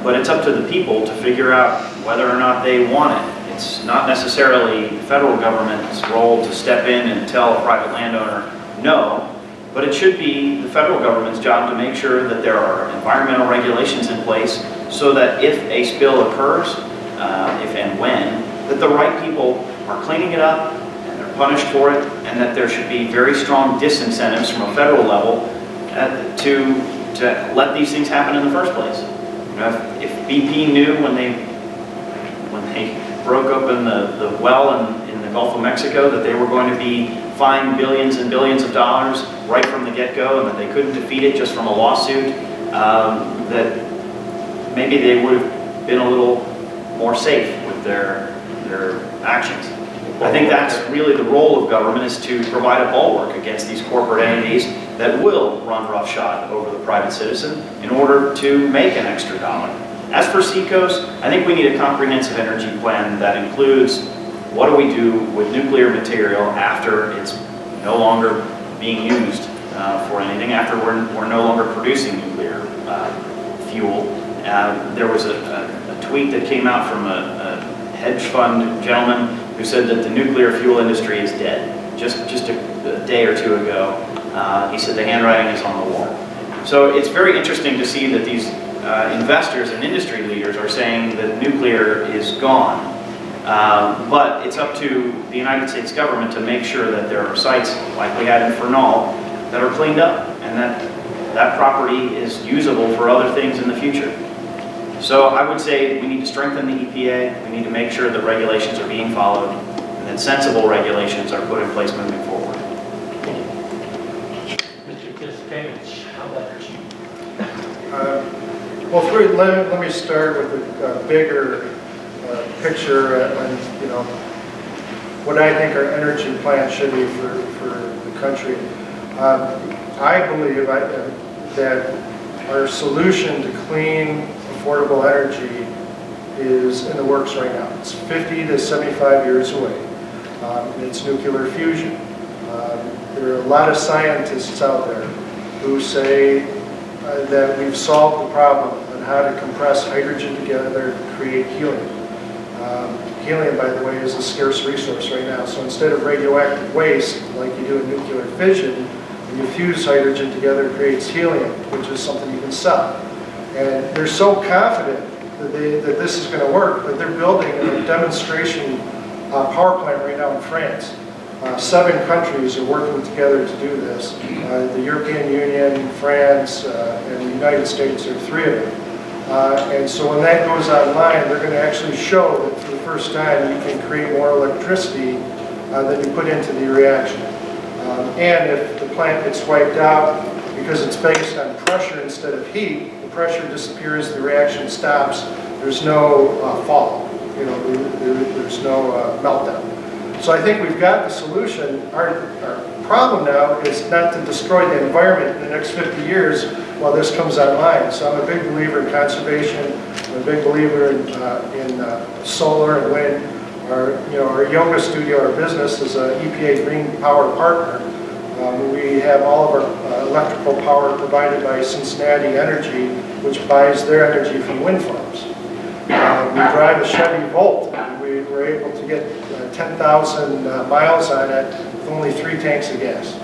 but it's up to the people to figure out whether or not they want it. It's not necessarily the federal government's role to step in and tell a private landowner no, but it should be the federal government's job to make sure that there are environmental regulations in place so that if a spill occurs, if and when, that the right people are cleaning it up and they're punished for it, and that there should be very strong disincentives from a federal level to let these things happen in the first place. You know, if BP knew when they broke open the well in the Gulf of Mexico that they were going to be fined billions and billions of dollars right from the get-go, and that they couldn't defeat it just from a lawsuit, that maybe they would have been a little more safe with their actions. I think that's really the role of government, is to provide a bulwark against these corporate entities that will run roughshod over the private citizen in order to make an extra dollar. As for Seacoast, I think we need a comprehensive energy plan that includes what do we do with nuclear material after it's no longer being used for anything, after we're no longer producing nuclear fuel. There was a tweet that came out from a hedge fund gentleman who said that the nuclear fuel industry is dead. Just a day or two ago, he said the handwriting is on the wall. So it's very interesting to see that these investors and industry leaders are saying that nuclear is gone. But it's up to the United States government to make sure that there are sites like we had in Fernald that are cleaned up, and that property is usable for other things in the future. So I would say we need to strengthen the EPA. We need to make sure that regulations are being followed, and that sensible regulations are put in place moving forward. Mr. Kiskevich, how about you? Well, let me start with a bigger picture and, what I think our energy plan should be for the country. I believe that our solution to clean, affordable energy is in the works right now. It's 50 to 75 years away. And it's nuclear fusion. There are a lot of scientists out there who say that we've solved the problem on how to compress hydrogen together to create helium. Helium, by the way, is a scarce resource right now. So instead of radioactive waste, like you do in nuclear fission, when you fuse hydrogen together, it creates helium, which is something you can sell. And they're so confident that this is going to work that they're building a demonstration power plant right now in France. 7 countries are working together to do this. The European Union, France, and the United States are 3 of them. And so when that goes online, they're going to actually show that for the first time you can create more electricity than you put into the reaction. And if the plant gets wiped out, because it's based on pressure instead of heat, the pressure disappears, the reaction stops, there's no fall, there's no meltdown. So I think we've got the solution. Our problem now is not to destroy the environment in the next 50 years while this comes online. So I'm a big believer in conservation. I'm a big believer in solar and wind. Our yoga studio, our business, is an EPA Green Power partner. We have all of our electrical power provided by Cincinnati Energy, which buys their energy from wind farms. We drive a Chevy Volt. We were able to get 10,000 miles on it with only 3 tanks of gas.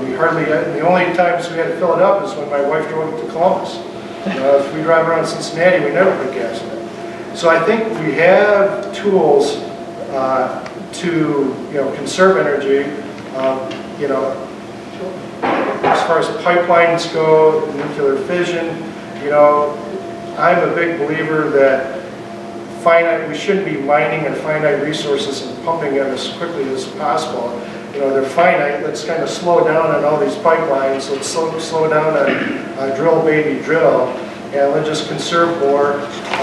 The only times we had to fill it up is when my wife drove it to Columbus. If we drive around Cincinnati, we never put gas in it. So I think we have tools to conserve energy. As far as pipelines go, nuclear fission, I'm a big believer that we shouldn't be mining our finite resources and pumping them as quickly as possible. They're finite. Let's kind of slow down on all these pipelines. Let's slow down on drill, baby, drill. and let's just conserve more.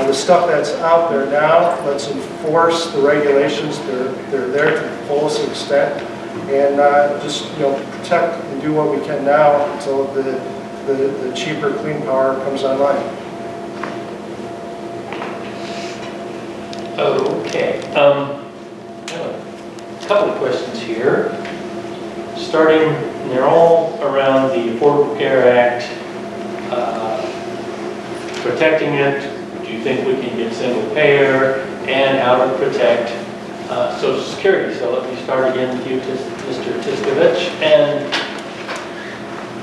The stuff that's out there now, let's enforce the regulations. They're there to the fullest extent, and just protect and do what we can now until the cheaper clean power comes online. Okay. I have a couple of questions here. Starting, and they're all around the Affordable Care Act, protecting it. Do you think we can get single payer, and how to protect Social Security? So let me start again with you, Mr. Tiskovich, and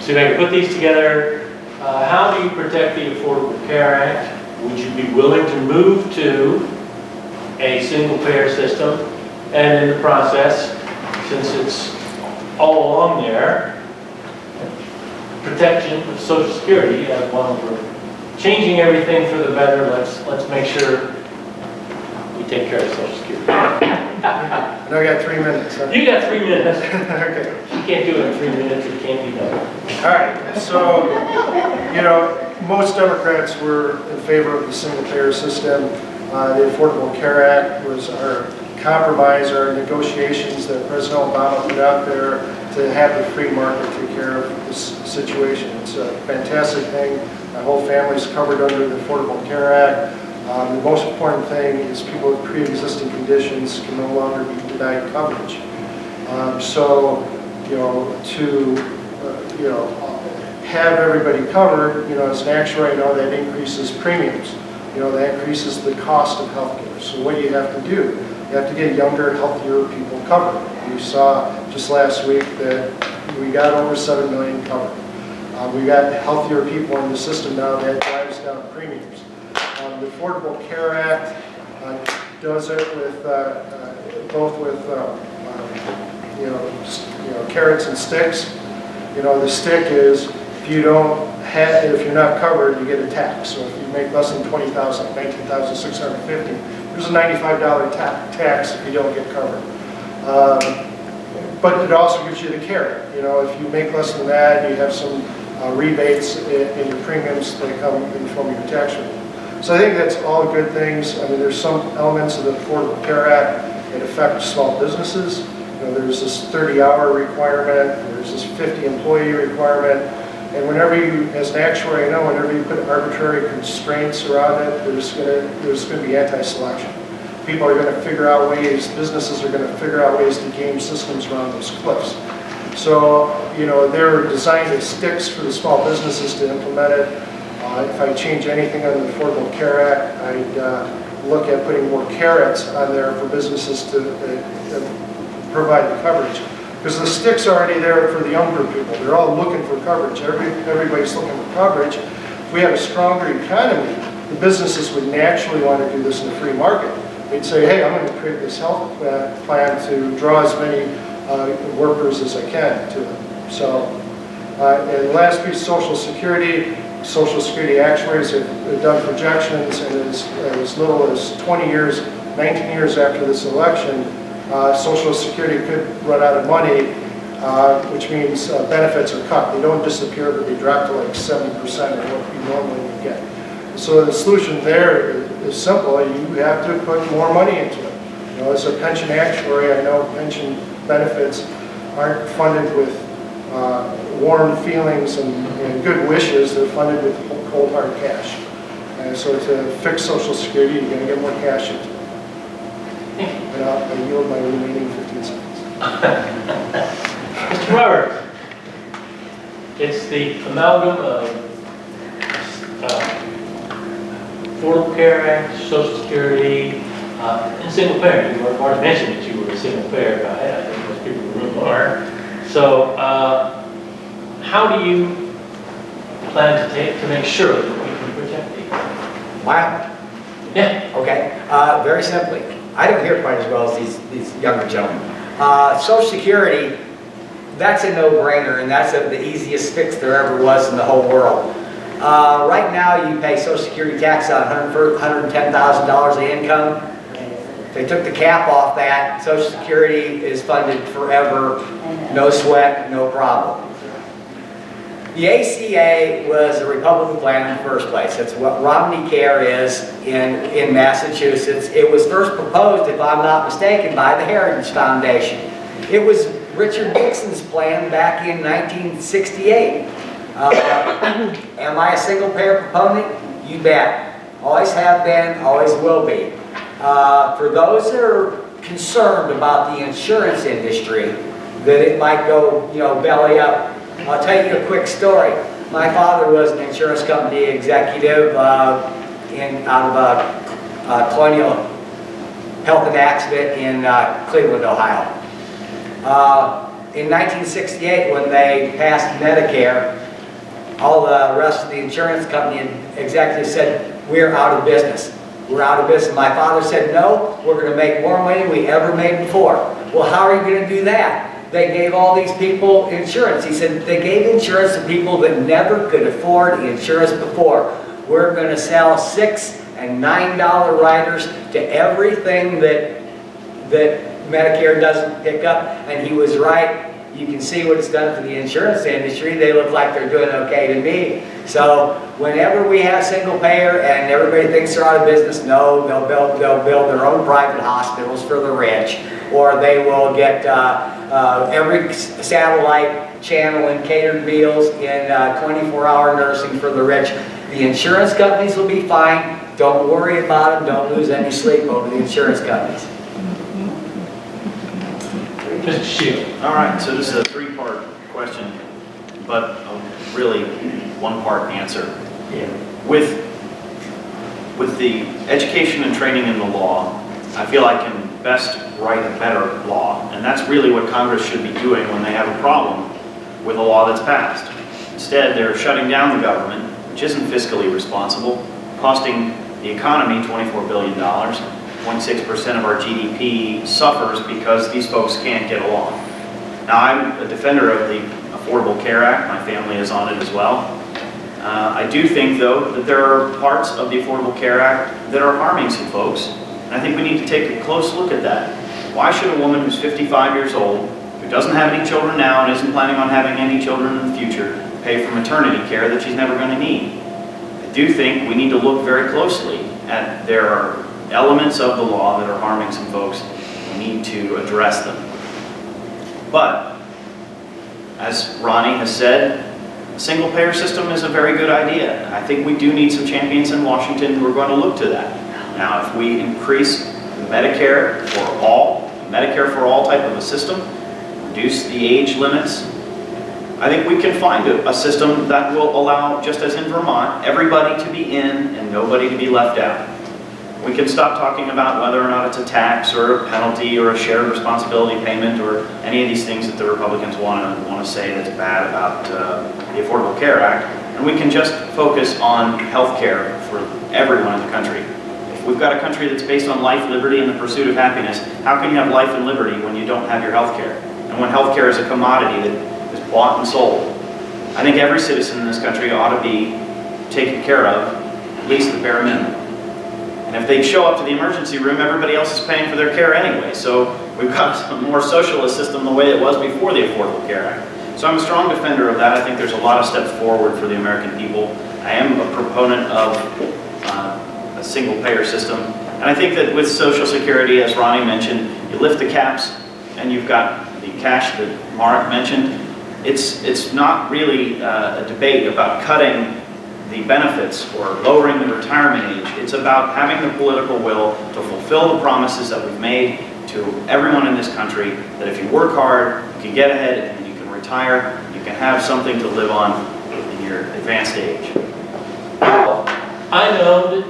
see if I can put these together. How do you protect the Affordable Care Act? Would you be willing to move to a single payer system, and in the process, since it's all along there, protection of Social Security as one of the changing everything for the better. Let's make sure we take care of Social Security. I know I got 3 minutes. Huh? You got 3 minutes. Okay. You can't do it in 3 minutes. It can't be done. All right. So, most Democrats were in favor of the single payer system. The Affordable Care Act was our compromise, our negotiations that President Obama put out there to have the free market take care of this situation. It's a fantastic thing. My whole family's covered under the Affordable Care Act. The most important thing is people with pre-existing conditions can no longer be denied coverage. Have everybody covered, as an actuary, I know that increases premiums. That increases the cost of healthcare. So what do you have to do? You have to get younger, healthier people covered. You saw just last week that we got over 7 million covered. We got healthier people in the system now that drives down premiums. The Affordable Care Act does it with both with carrots and sticks. The stick is if you're not covered, you get a tax. So if you make less than $20,000, $19,650, there's a $95 tax if you don't get covered. But it also gives you the carrot. If you make less than that, you have some rebates in your premiums that come in the form of your tax rate. So I think that's all good things. I mean, there's some elements of the Affordable Care Act that affect small businesses. There's this 30-hour requirement. There's this 50-employee requirement. And whenever you, as an actuary, whenever you put arbitrary constraints around it, there's going to be anti-selection. People are going to figure out ways, businesses are going to figure out ways to game systems around those cliffs. So, they're designed as sticks for the small businesses to implement it. If I change anything on the Affordable Care Act, I'd look at putting more carrots on there for businesses to provide the coverage. Because the stick's already there for the younger people. They're all looking for coverage. Everybody's looking for coverage. If we had a stronger economy, the businesses would naturally want to do this in a free market. They'd say, hey, I'm going to create this health plan to draw as many workers as I can to it. So, and last piece, Social Security. Social Security actuaries have done projections, and as little as 20 years, 19 years after this election, Social Security could run out of money, which means benefits are cut. They don't disappear, but they drop to like 70% of what you normally would get. So the solution there is simple. You have to put more money into it. As a pension actuary, I know pension benefits aren't funded with warm feelings and good wishes. They're funded with cold hard cash. And so to fix Social Security, you're going to get more cash into it. And I yield my remaining 15 seconds. Mr. Roberts, it's the amalgam of Affordable Care Act, Social Security, and single payer. You already mentioned that you were a single payer guy. I think most people in the room are. So, how do you plan to make sure that we can protect these? Wow. Yeah. Okay. Very simply, I don't hear quite as well as these younger gentlemen. Social Security, that's a no-brainer, and that's the easiest fix there ever was in the whole world. Right now, you pay Social Security tax on $110,000 of income. If they took the cap off that, Social Security is funded forever, no sweat, no problem. The ACA was a Republican plan in the first place. It's what Romney Care is in Massachusetts. It was first proposed, if I'm not mistaken, by the Heritage Foundation. It was Richard Nixon's plan back in 1968. Am I a single payer proponent? You bet. Always have been, always will be. For those that are concerned about the insurance industry, that it might go, belly up, I'll tell you a quick story. My father was an insurance company executive out of Colonial Health and Accident in Cleveland, Ohio. In 1968, when they passed Medicare, all the rest of the insurance company executives said, we're out of business. We're out of business. My father said, no, we're going to make more money than we ever made before. Well, how are you going to do that? They gave all these people insurance. He said they gave insurance to people that never could afford insurance before. We're going to sell $6 and $9 riders to everything that Medicare doesn't pick up. And he was right. You can see what it's done for the insurance industry. They look like they're doing okay to me. So whenever we have single payer and everybody thinks they're out of business, no, they'll build their own private hospitals for the rich, or they will get every satellite channel and catered meals in 24-hour nursing for the rich. The insurance companies will be fine. Don't worry about them. Don't lose any sleep over the insurance companies. Mr. Shield. All right, so this is a three-part question, but a really one-part answer. Yeah. With the education and training in the law, I feel I can best write a better law, and that's really what Congress should be doing when they have a problem with a law that's passed. Instead, they're shutting down the government, which isn't fiscally responsible, costing the economy $24 billion. 0.6% of our GDP suffers because these folks can't get along. Now, I'm a defender of the Affordable Care Act. My family is on it as well. I do think, though, that there are parts of the Affordable Care Act that are harming some folks, and I think we need to take a close look at that. Why should a woman who's 55 years old, who doesn't have any children now and isn't planning on having any children in the future, pay for maternity care that she's never going to need? I do think we need to look very closely at there are elements of the law that are harming some folks. We need to address them. But, as Ronnie has said, a single-payer system is a very good idea. I think we do need some champions in Washington who are going to look to that. Now, if we increase Medicare for all type of a system, reduce the age limits, I think we can find a system that will allow, just as in Vermont, everybody to be in and nobody to be left out. We can stop talking about whether or not it's a tax or a penalty or a shared responsibility payment or any of these things that the Republicans want to say that's bad about the Affordable Care Act, and we can just focus on health care for everyone in the country. If we've got a country that's based on life, liberty, and the pursuit of happiness, how can you have life and liberty when you don't have your health care? And when health care is a commodity that is bought and sold, I think every citizen in this country ought to be taken care of, at least the bare minimum. And if they show up to the emergency room, everybody else is paying for their care anyway. So we've got a more socialist system the way it was before the Affordable Care Act. So I'm a strong defender of that. I think there's a lot of steps forward for the American people. I am a proponent of a single-payer system. And I think that with Social Security, as Ronnie mentioned, you lift the caps and you've got the cash that Mark mentioned. It's not really a debate about cutting the benefits or lowering the retirement age. It's about having the political will to fulfill the promises that we've made to everyone in this country, that if you work hard, you can get ahead and you can retire, you can have something to live on in your advanced age. I know that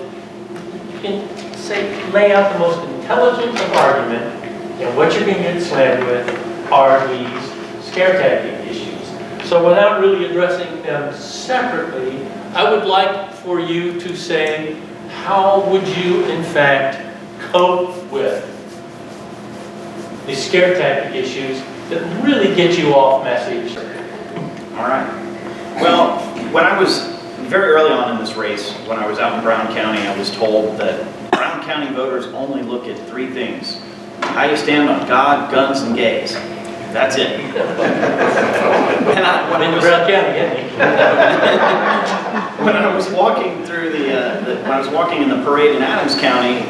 you can lay out the most intelligent of argument, and what you're going to get slammed with are these scare tactic issues. So without really addressing them separately, I would like for you to say, how would you in fact cope with the scare tactic issues that really get you off message? All right. Well, when I was very early on in this race, when I was out in Brown County, I was told that Brown County voters only look at three things: how you stand on God, guns, and gays. That's it. And when I In was, Brown County, isn't he? when I was walking through when I was walking in the parade in Adams County,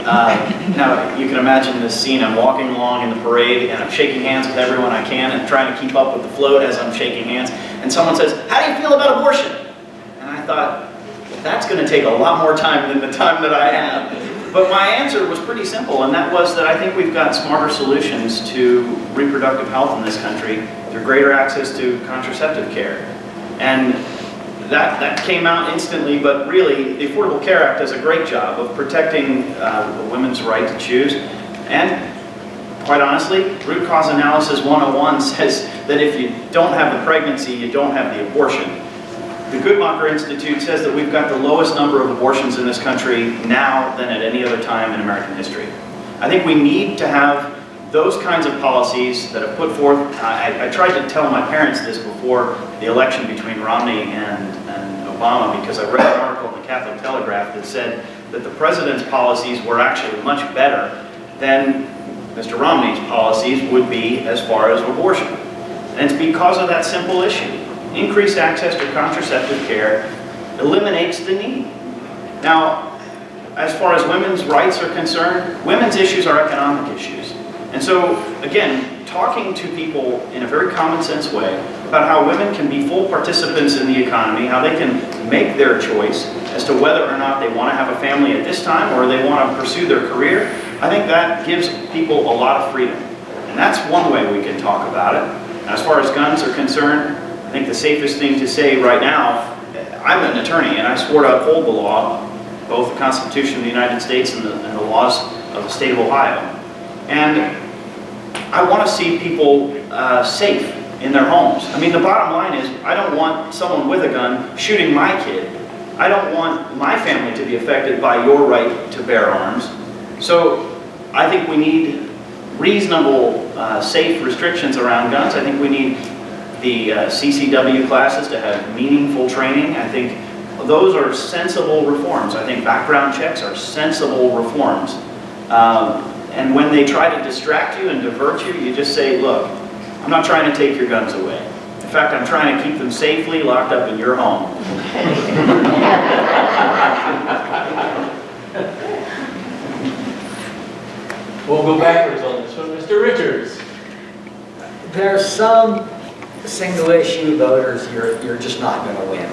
now you can imagine this scene. I'm walking along in the parade and I'm shaking hands with everyone I can and trying to keep up with the float as I'm shaking hands. And someone says, "How do you feel about abortion?" And I thought, that's going to take a lot more time than the time that I have. But my answer was pretty simple, and that was that I think we've got smarter solutions to reproductive health in this country through greater access to contraceptive care. And that came out instantly, but really, the Affordable Care Act does a great job of protecting a women's right to choose. And quite honestly, root cause analysis 101 says that if you don't have the pregnancy, you don't have the abortion. The Guttmacher Institute says that we've got the lowest number of abortions in this country now than at any other time in American history. I think we need to have those kinds of policies that have put forth. I tried to tell my parents this before the election between Romney and Obama, because I read an article in the Catholic Telegraph that said that the president's policies were actually much better than Mr. Romney's policies would be as far as abortion. And it's because of that simple issue. Increased access to contraceptive care eliminates the need. Now, as far as women's rights are concerned, women's issues are economic issues. And so, again, talking to people in a very common sense way about how women can be full participants in the economy, how they can make their choice as to whether or not they want to have a family at this time or they want to pursue their career, I think that gives people a lot of freedom. And that's one way we can talk about it. As far as guns are concerned, I think the safest thing to say right now, I'm an attorney and I swore to uphold the law, both the Constitution of the United States and the laws of the state of Ohio. And I want to see people safe in their homes. I mean, the bottom line is, I don't want someone with a gun shooting my kid. I don't want my family to be affected by your right to bear arms. So I think we need reasonable, safe restrictions around guns. I think we need the CCW classes to have meaningful training. I think those are sensible reforms. I think background checks are sensible reforms. And when they try to distract you and divert you, you just say, look, I'm not trying to take your guns away. In fact, I'm trying to keep them safely locked up in your home. We'll go backwards on this one. Mr. Richards. There's some single issue voters you're just not going to win.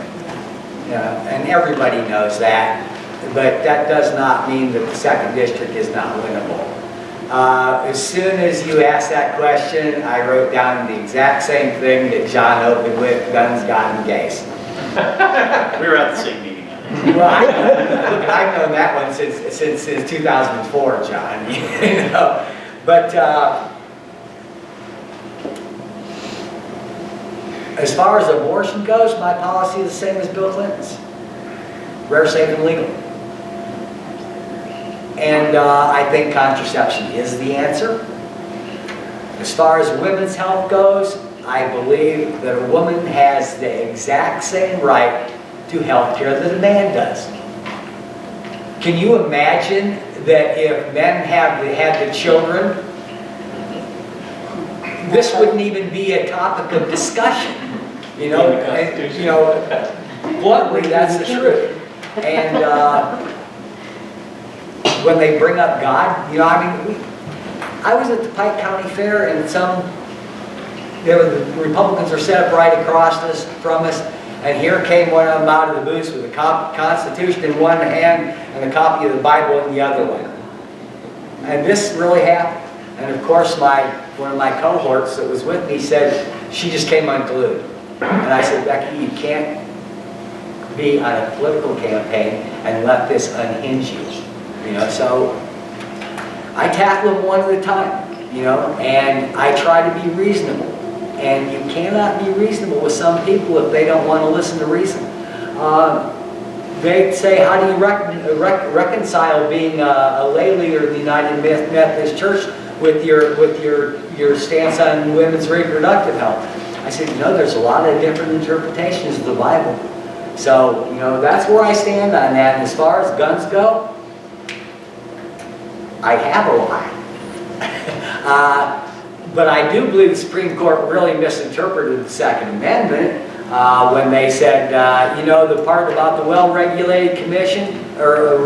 And everybody knows that, but that does not mean that the 2nd District is not winnable. As soon as you asked that question, I wrote down the exact same thing that John opened with, guns, God, and gays. We were at the same meeting. Well, I've known that one since 2004, John. You know? But as far as abortion goes, my policy is the same as Bill Clinton's. Rare, safe, and legal. And I think contraception is the answer. As far as women's health goes, I believe that a woman has the exact same right to health care that a man does. Can you imagine that if men had the children, this wouldn't even be a topic of discussion? You know, and, you know, bluntly, that's the truth. And when they bring up God, you know, I mean, I was at the Pike County Fair, and the Republicans are set up right across from us, and here came one of them out of the booth with the Constitution in one hand and a copy of the Bible in the other one. And this really happened. And of course, one of my cohorts that was with me said, she just came unglued. And I said, Becky, you can't be on a political campaign and let this unhinge you. You know, so I tackle them one at a time, you know, and I try to be reasonable. And you cannot be reasonable with some people if they don't want to listen to reason. They say, how do you reconcile being a lay leader in the United Methodist Church with your stance on women's reproductive health? I said, you know, there's a lot of different interpretations of the Bible. So, you know, that's where I stand on that. And as far as guns go, I have a lot. But I do believe the Supreme Court really misinterpreted the Second Amendment when they said, you know, the part about the well-regulated commission or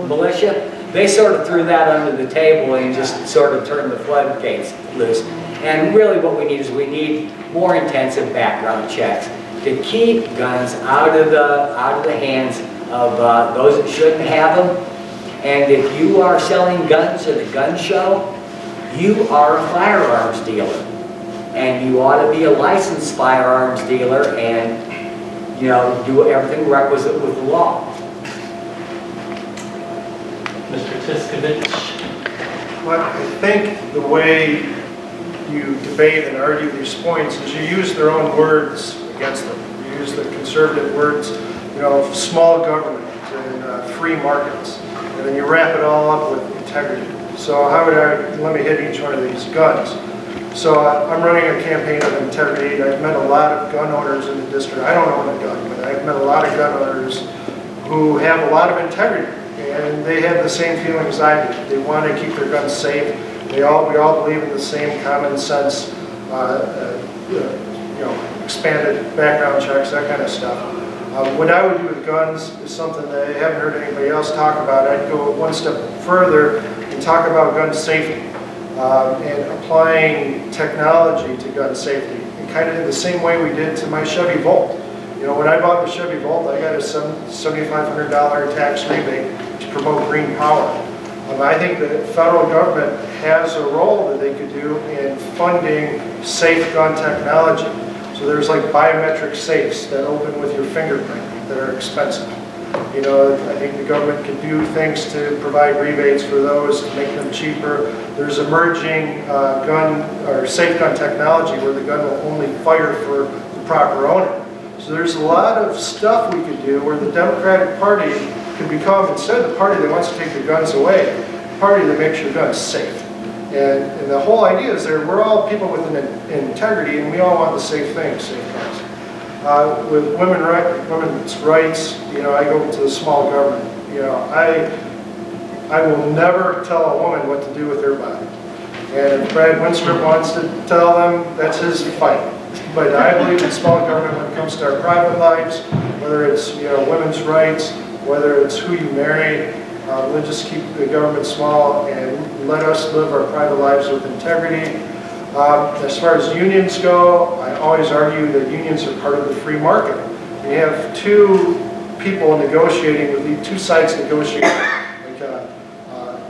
militia, they sort of threw that under the table and just sort of turned the floodgates loose. And really what we need is we need more intensive background checks to keep guns out of the hands of those that shouldn't have them. And if you are selling guns at a gun show, you are a firearms dealer. And you ought to be a licensed firearms dealer and, you know, do everything requisite with the law. Mr. Tiskovich. Well, I think the way you debate and argue these points is you use their own words against them. You use the conservative words, you know, small government and free markets. And then you wrap it all up with integrity. So how would let me hit each one of these guns. So I'm running a campaign of integrity. I've met a lot of gun owners in the district. I don't own a gun, but I've met a lot of gun owners who have a lot of integrity. And they have the same feelings I do. They want to keep their guns safe. We all believe in the same common sense, you know, expanded background checks, that kind of stuff. What I would do with guns is something that I haven't heard anybody else talk about. I'd go one step further and talk about gun safety and applying technology to gun safety, and kind of in the same way we did to my Chevy Volt. You know, when I bought the Chevy Volt, I got a $7,500 tax rebate to promote green power. I think the federal government has a role that they could do in funding safe gun technology. So there's like biometric safes that open with your fingerprint that are expensive. You know, I think the government could do things to provide rebates for those to make them cheaper. There's emerging gun or safe gun technology where the gun will only fire for the proper owner. So there's a lot of stuff we could do where the Democratic Party could become, instead of the party that wants to take the guns away, the party that makes your guns safe. And the whole idea is that we're all people with an integrity, and we all want the safe things, safe guns. With women's rights, you know, I go to the small government. You know, I will never tell a woman what to do with her body. And if Brad Wenstrup wants to tell them, that's his fight. But I believe in small government when it comes to our private lives, whether it's, you know, women's rights, whether it's who you marry. We'll just keep the government small and let us live our private lives with integrity. As far as unions go, I always argue that unions are part of the free market. We have two people negotiating with these two sides negotiating.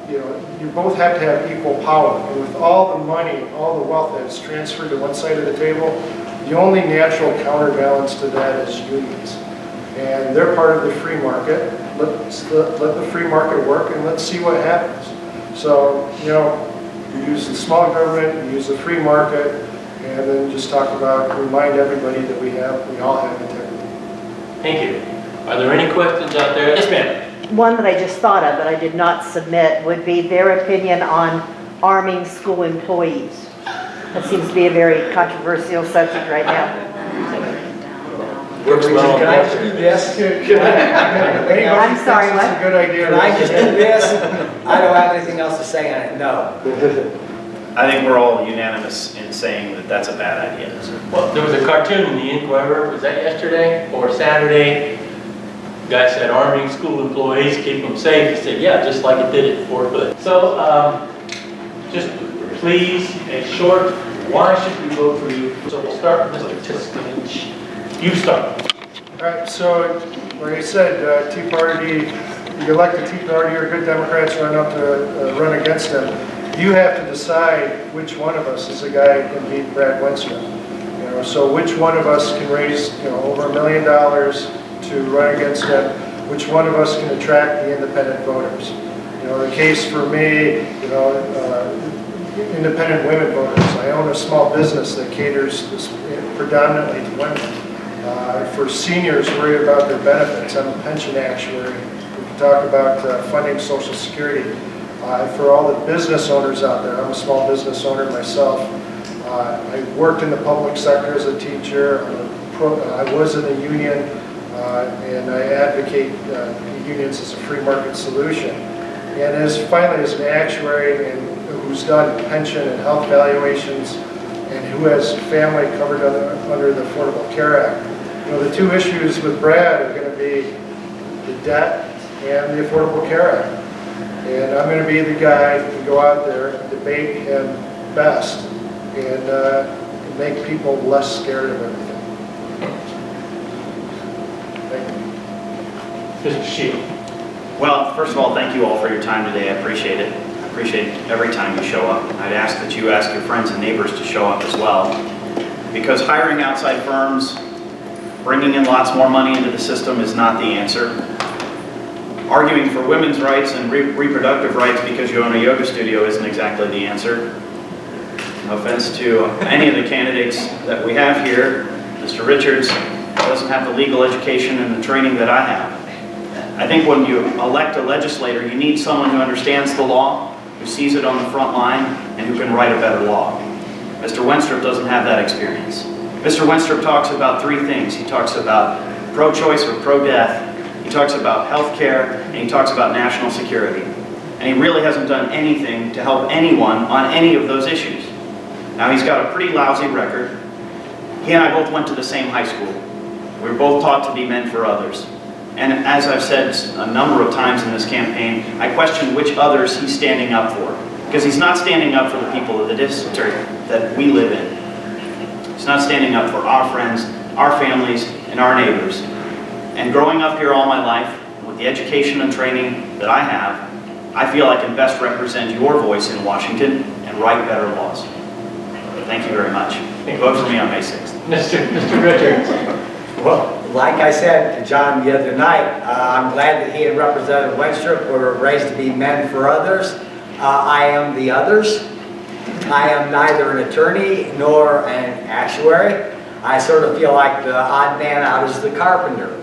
You know, you both have to have equal power. And with all the money, all the wealth that's transferred to one side of the table, the only natural counterbalance to that is unions. And they're part of the free market. Let the free market work and let's see what happens. So, you know, you use the small government, you use the free market, and then just talk about, remind everybody that we all have integrity. Thank you. Are there any questions out there? Yes, ma'am. One that I just thought of, but I did not submit, would be their opinion on arming school employees. That seems to be a very controversial subject right now. Works well. Can I just do this? I'm sorry, what? It's a good idea. Can I just do this? I don't have anything else to say on it, no. I think we're all unanimous in saying that that's a bad idea. Well, there was a cartoon in the Inquirer, was that yesterday or Saturday? The guy said, arming school employees, keep them safe. He said, yeah, just like it did at Fort Hood. So, just please, a short, why should we vote for you? So we'll start with Mr. Tiskovich. You start. All right, so like I said, Tea Party, you elect a Tea Party or good Democrats run up to run against them. You have to decide which one of us is the guy who can beat Brad Wenstrup. You know, so which one of us can raise, you know, over $1 million to run against them? Which one of us can attract the independent voters? You know, the case for me, you know, independent women voters. I own a small business that caters predominantly to women. For seniors worried about their benefits, I'm a pension actuary. We can talk about funding Social Security. For all the business owners out there, I'm a small business owner myself. I worked in the public sector as a teacher. I was in a union, and I advocate unions as a free market solution. And finally, as an actuary and who's done pension and health valuations, and who has family covered under the Affordable Care Act. You know, the two issues with Brad are going to be the debt and the Affordable Care Act. And I'm going to be the guy to go out there and debate him best and make people less scared of everything. Thank you. Mr. Shield. Well, first of all, thank you all for your time today. I appreciate it. I appreciate every time you show up. I'd ask that you ask your friends and neighbors to show up as well. Because hiring outside firms, bringing in lots more money into the system is not the answer. Arguing for women's rights and reproductive rights because you own a yoga studio isn't exactly the answer. No offense to any of the candidates that we have here. Mr. Richards doesn't have the legal education and the training that I have. I think when you elect a legislator, you need someone who understands the law, who sees it on the front line, and who can write a better law. Mr. Wenstrup doesn't have that experience. Mr. Wenstrup talks about three things. He talks about pro-choice or pro-death. He talks about health care, and he talks about national security. And he really hasn't done anything to help anyone on any of those issues. Now, he's got a pretty lousy record. He and I both went to the same high school. We were both taught to be men for others. And as I've said a number of times in this campaign, I question which others he's standing up for. Because he's not standing up for the people of the district that we live in. He's not standing up for our friends, our families, and our neighbors. And growing up here all my life, with the education and training that I have, I feel I can best represent your voice in Washington and write better laws. Thank you very much. Vote for me on May 6th. Mr. Richards. Well, like I said to John the other night, I'm glad that he and Representative Wenstrup were raised to be men for others. I am the others. I am neither an attorney nor an actuary. I sort of feel like the odd man out is the carpenter.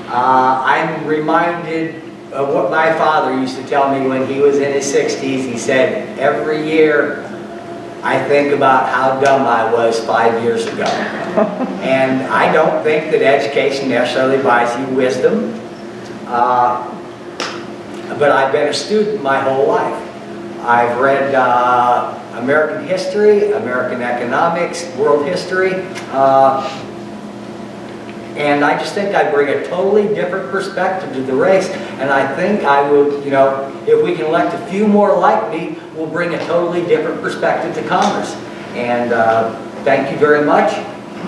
I'm reminded of what my father used to tell me when he was in his 60s. He said, every year I think about how dumb I was 5 years ago. And I don't think that education necessarily buys you wisdom. But I've been a student my whole life. I've read American history, American economics, world history, and I just think I bring a totally different perspective to the race, and I think I will, if we can elect a few more like me, we'll bring a totally different perspective to Congress. And thank you very much.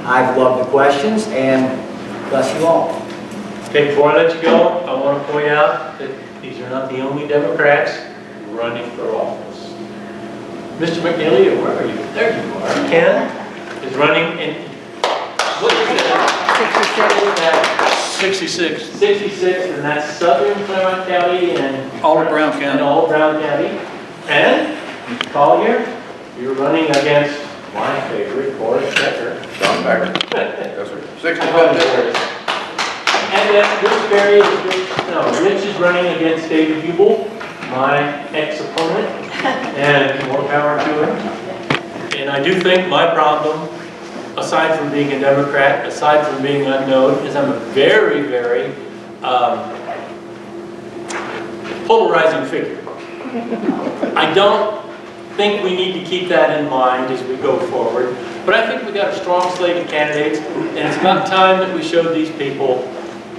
I've loved the questions, and bless you all. Okay, before I let you go, I want to point out that these are not the only Democrats running for office. Mr. McNeely, where are you? There you are. Ken is running in, what is it? 66. 66, and that's southern Clermont County and All of Brown County. And all of Brown County. And Mr. Collier, you're running against my favorite, Boris Becker. John Becker. Yes, sir. 65 district. And then Rich is running against David Hubel, my ex-opponent, and more power to him. And I do think my problem, aside from being a Democrat, aside from being unknown, is I'm a very, very polarizing figure. I don't think we need to keep that in mind as we go forward, but I think we got a strong slate of candidates, and it's about time that we showed these people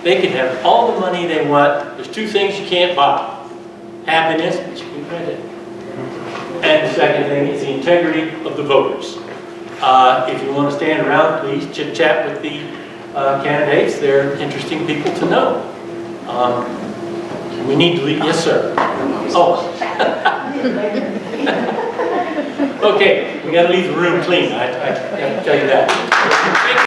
they can have all the money they want. There's two things you can't buy: happiness, which you can print it, and the second thing is the integrity of the voters. If you want to stand around, please chit-chat with the candidates. They're interesting people to know. We need to leave. Yes, sir. Oh. Okay, we got to leave the room clean. I have to tell you that.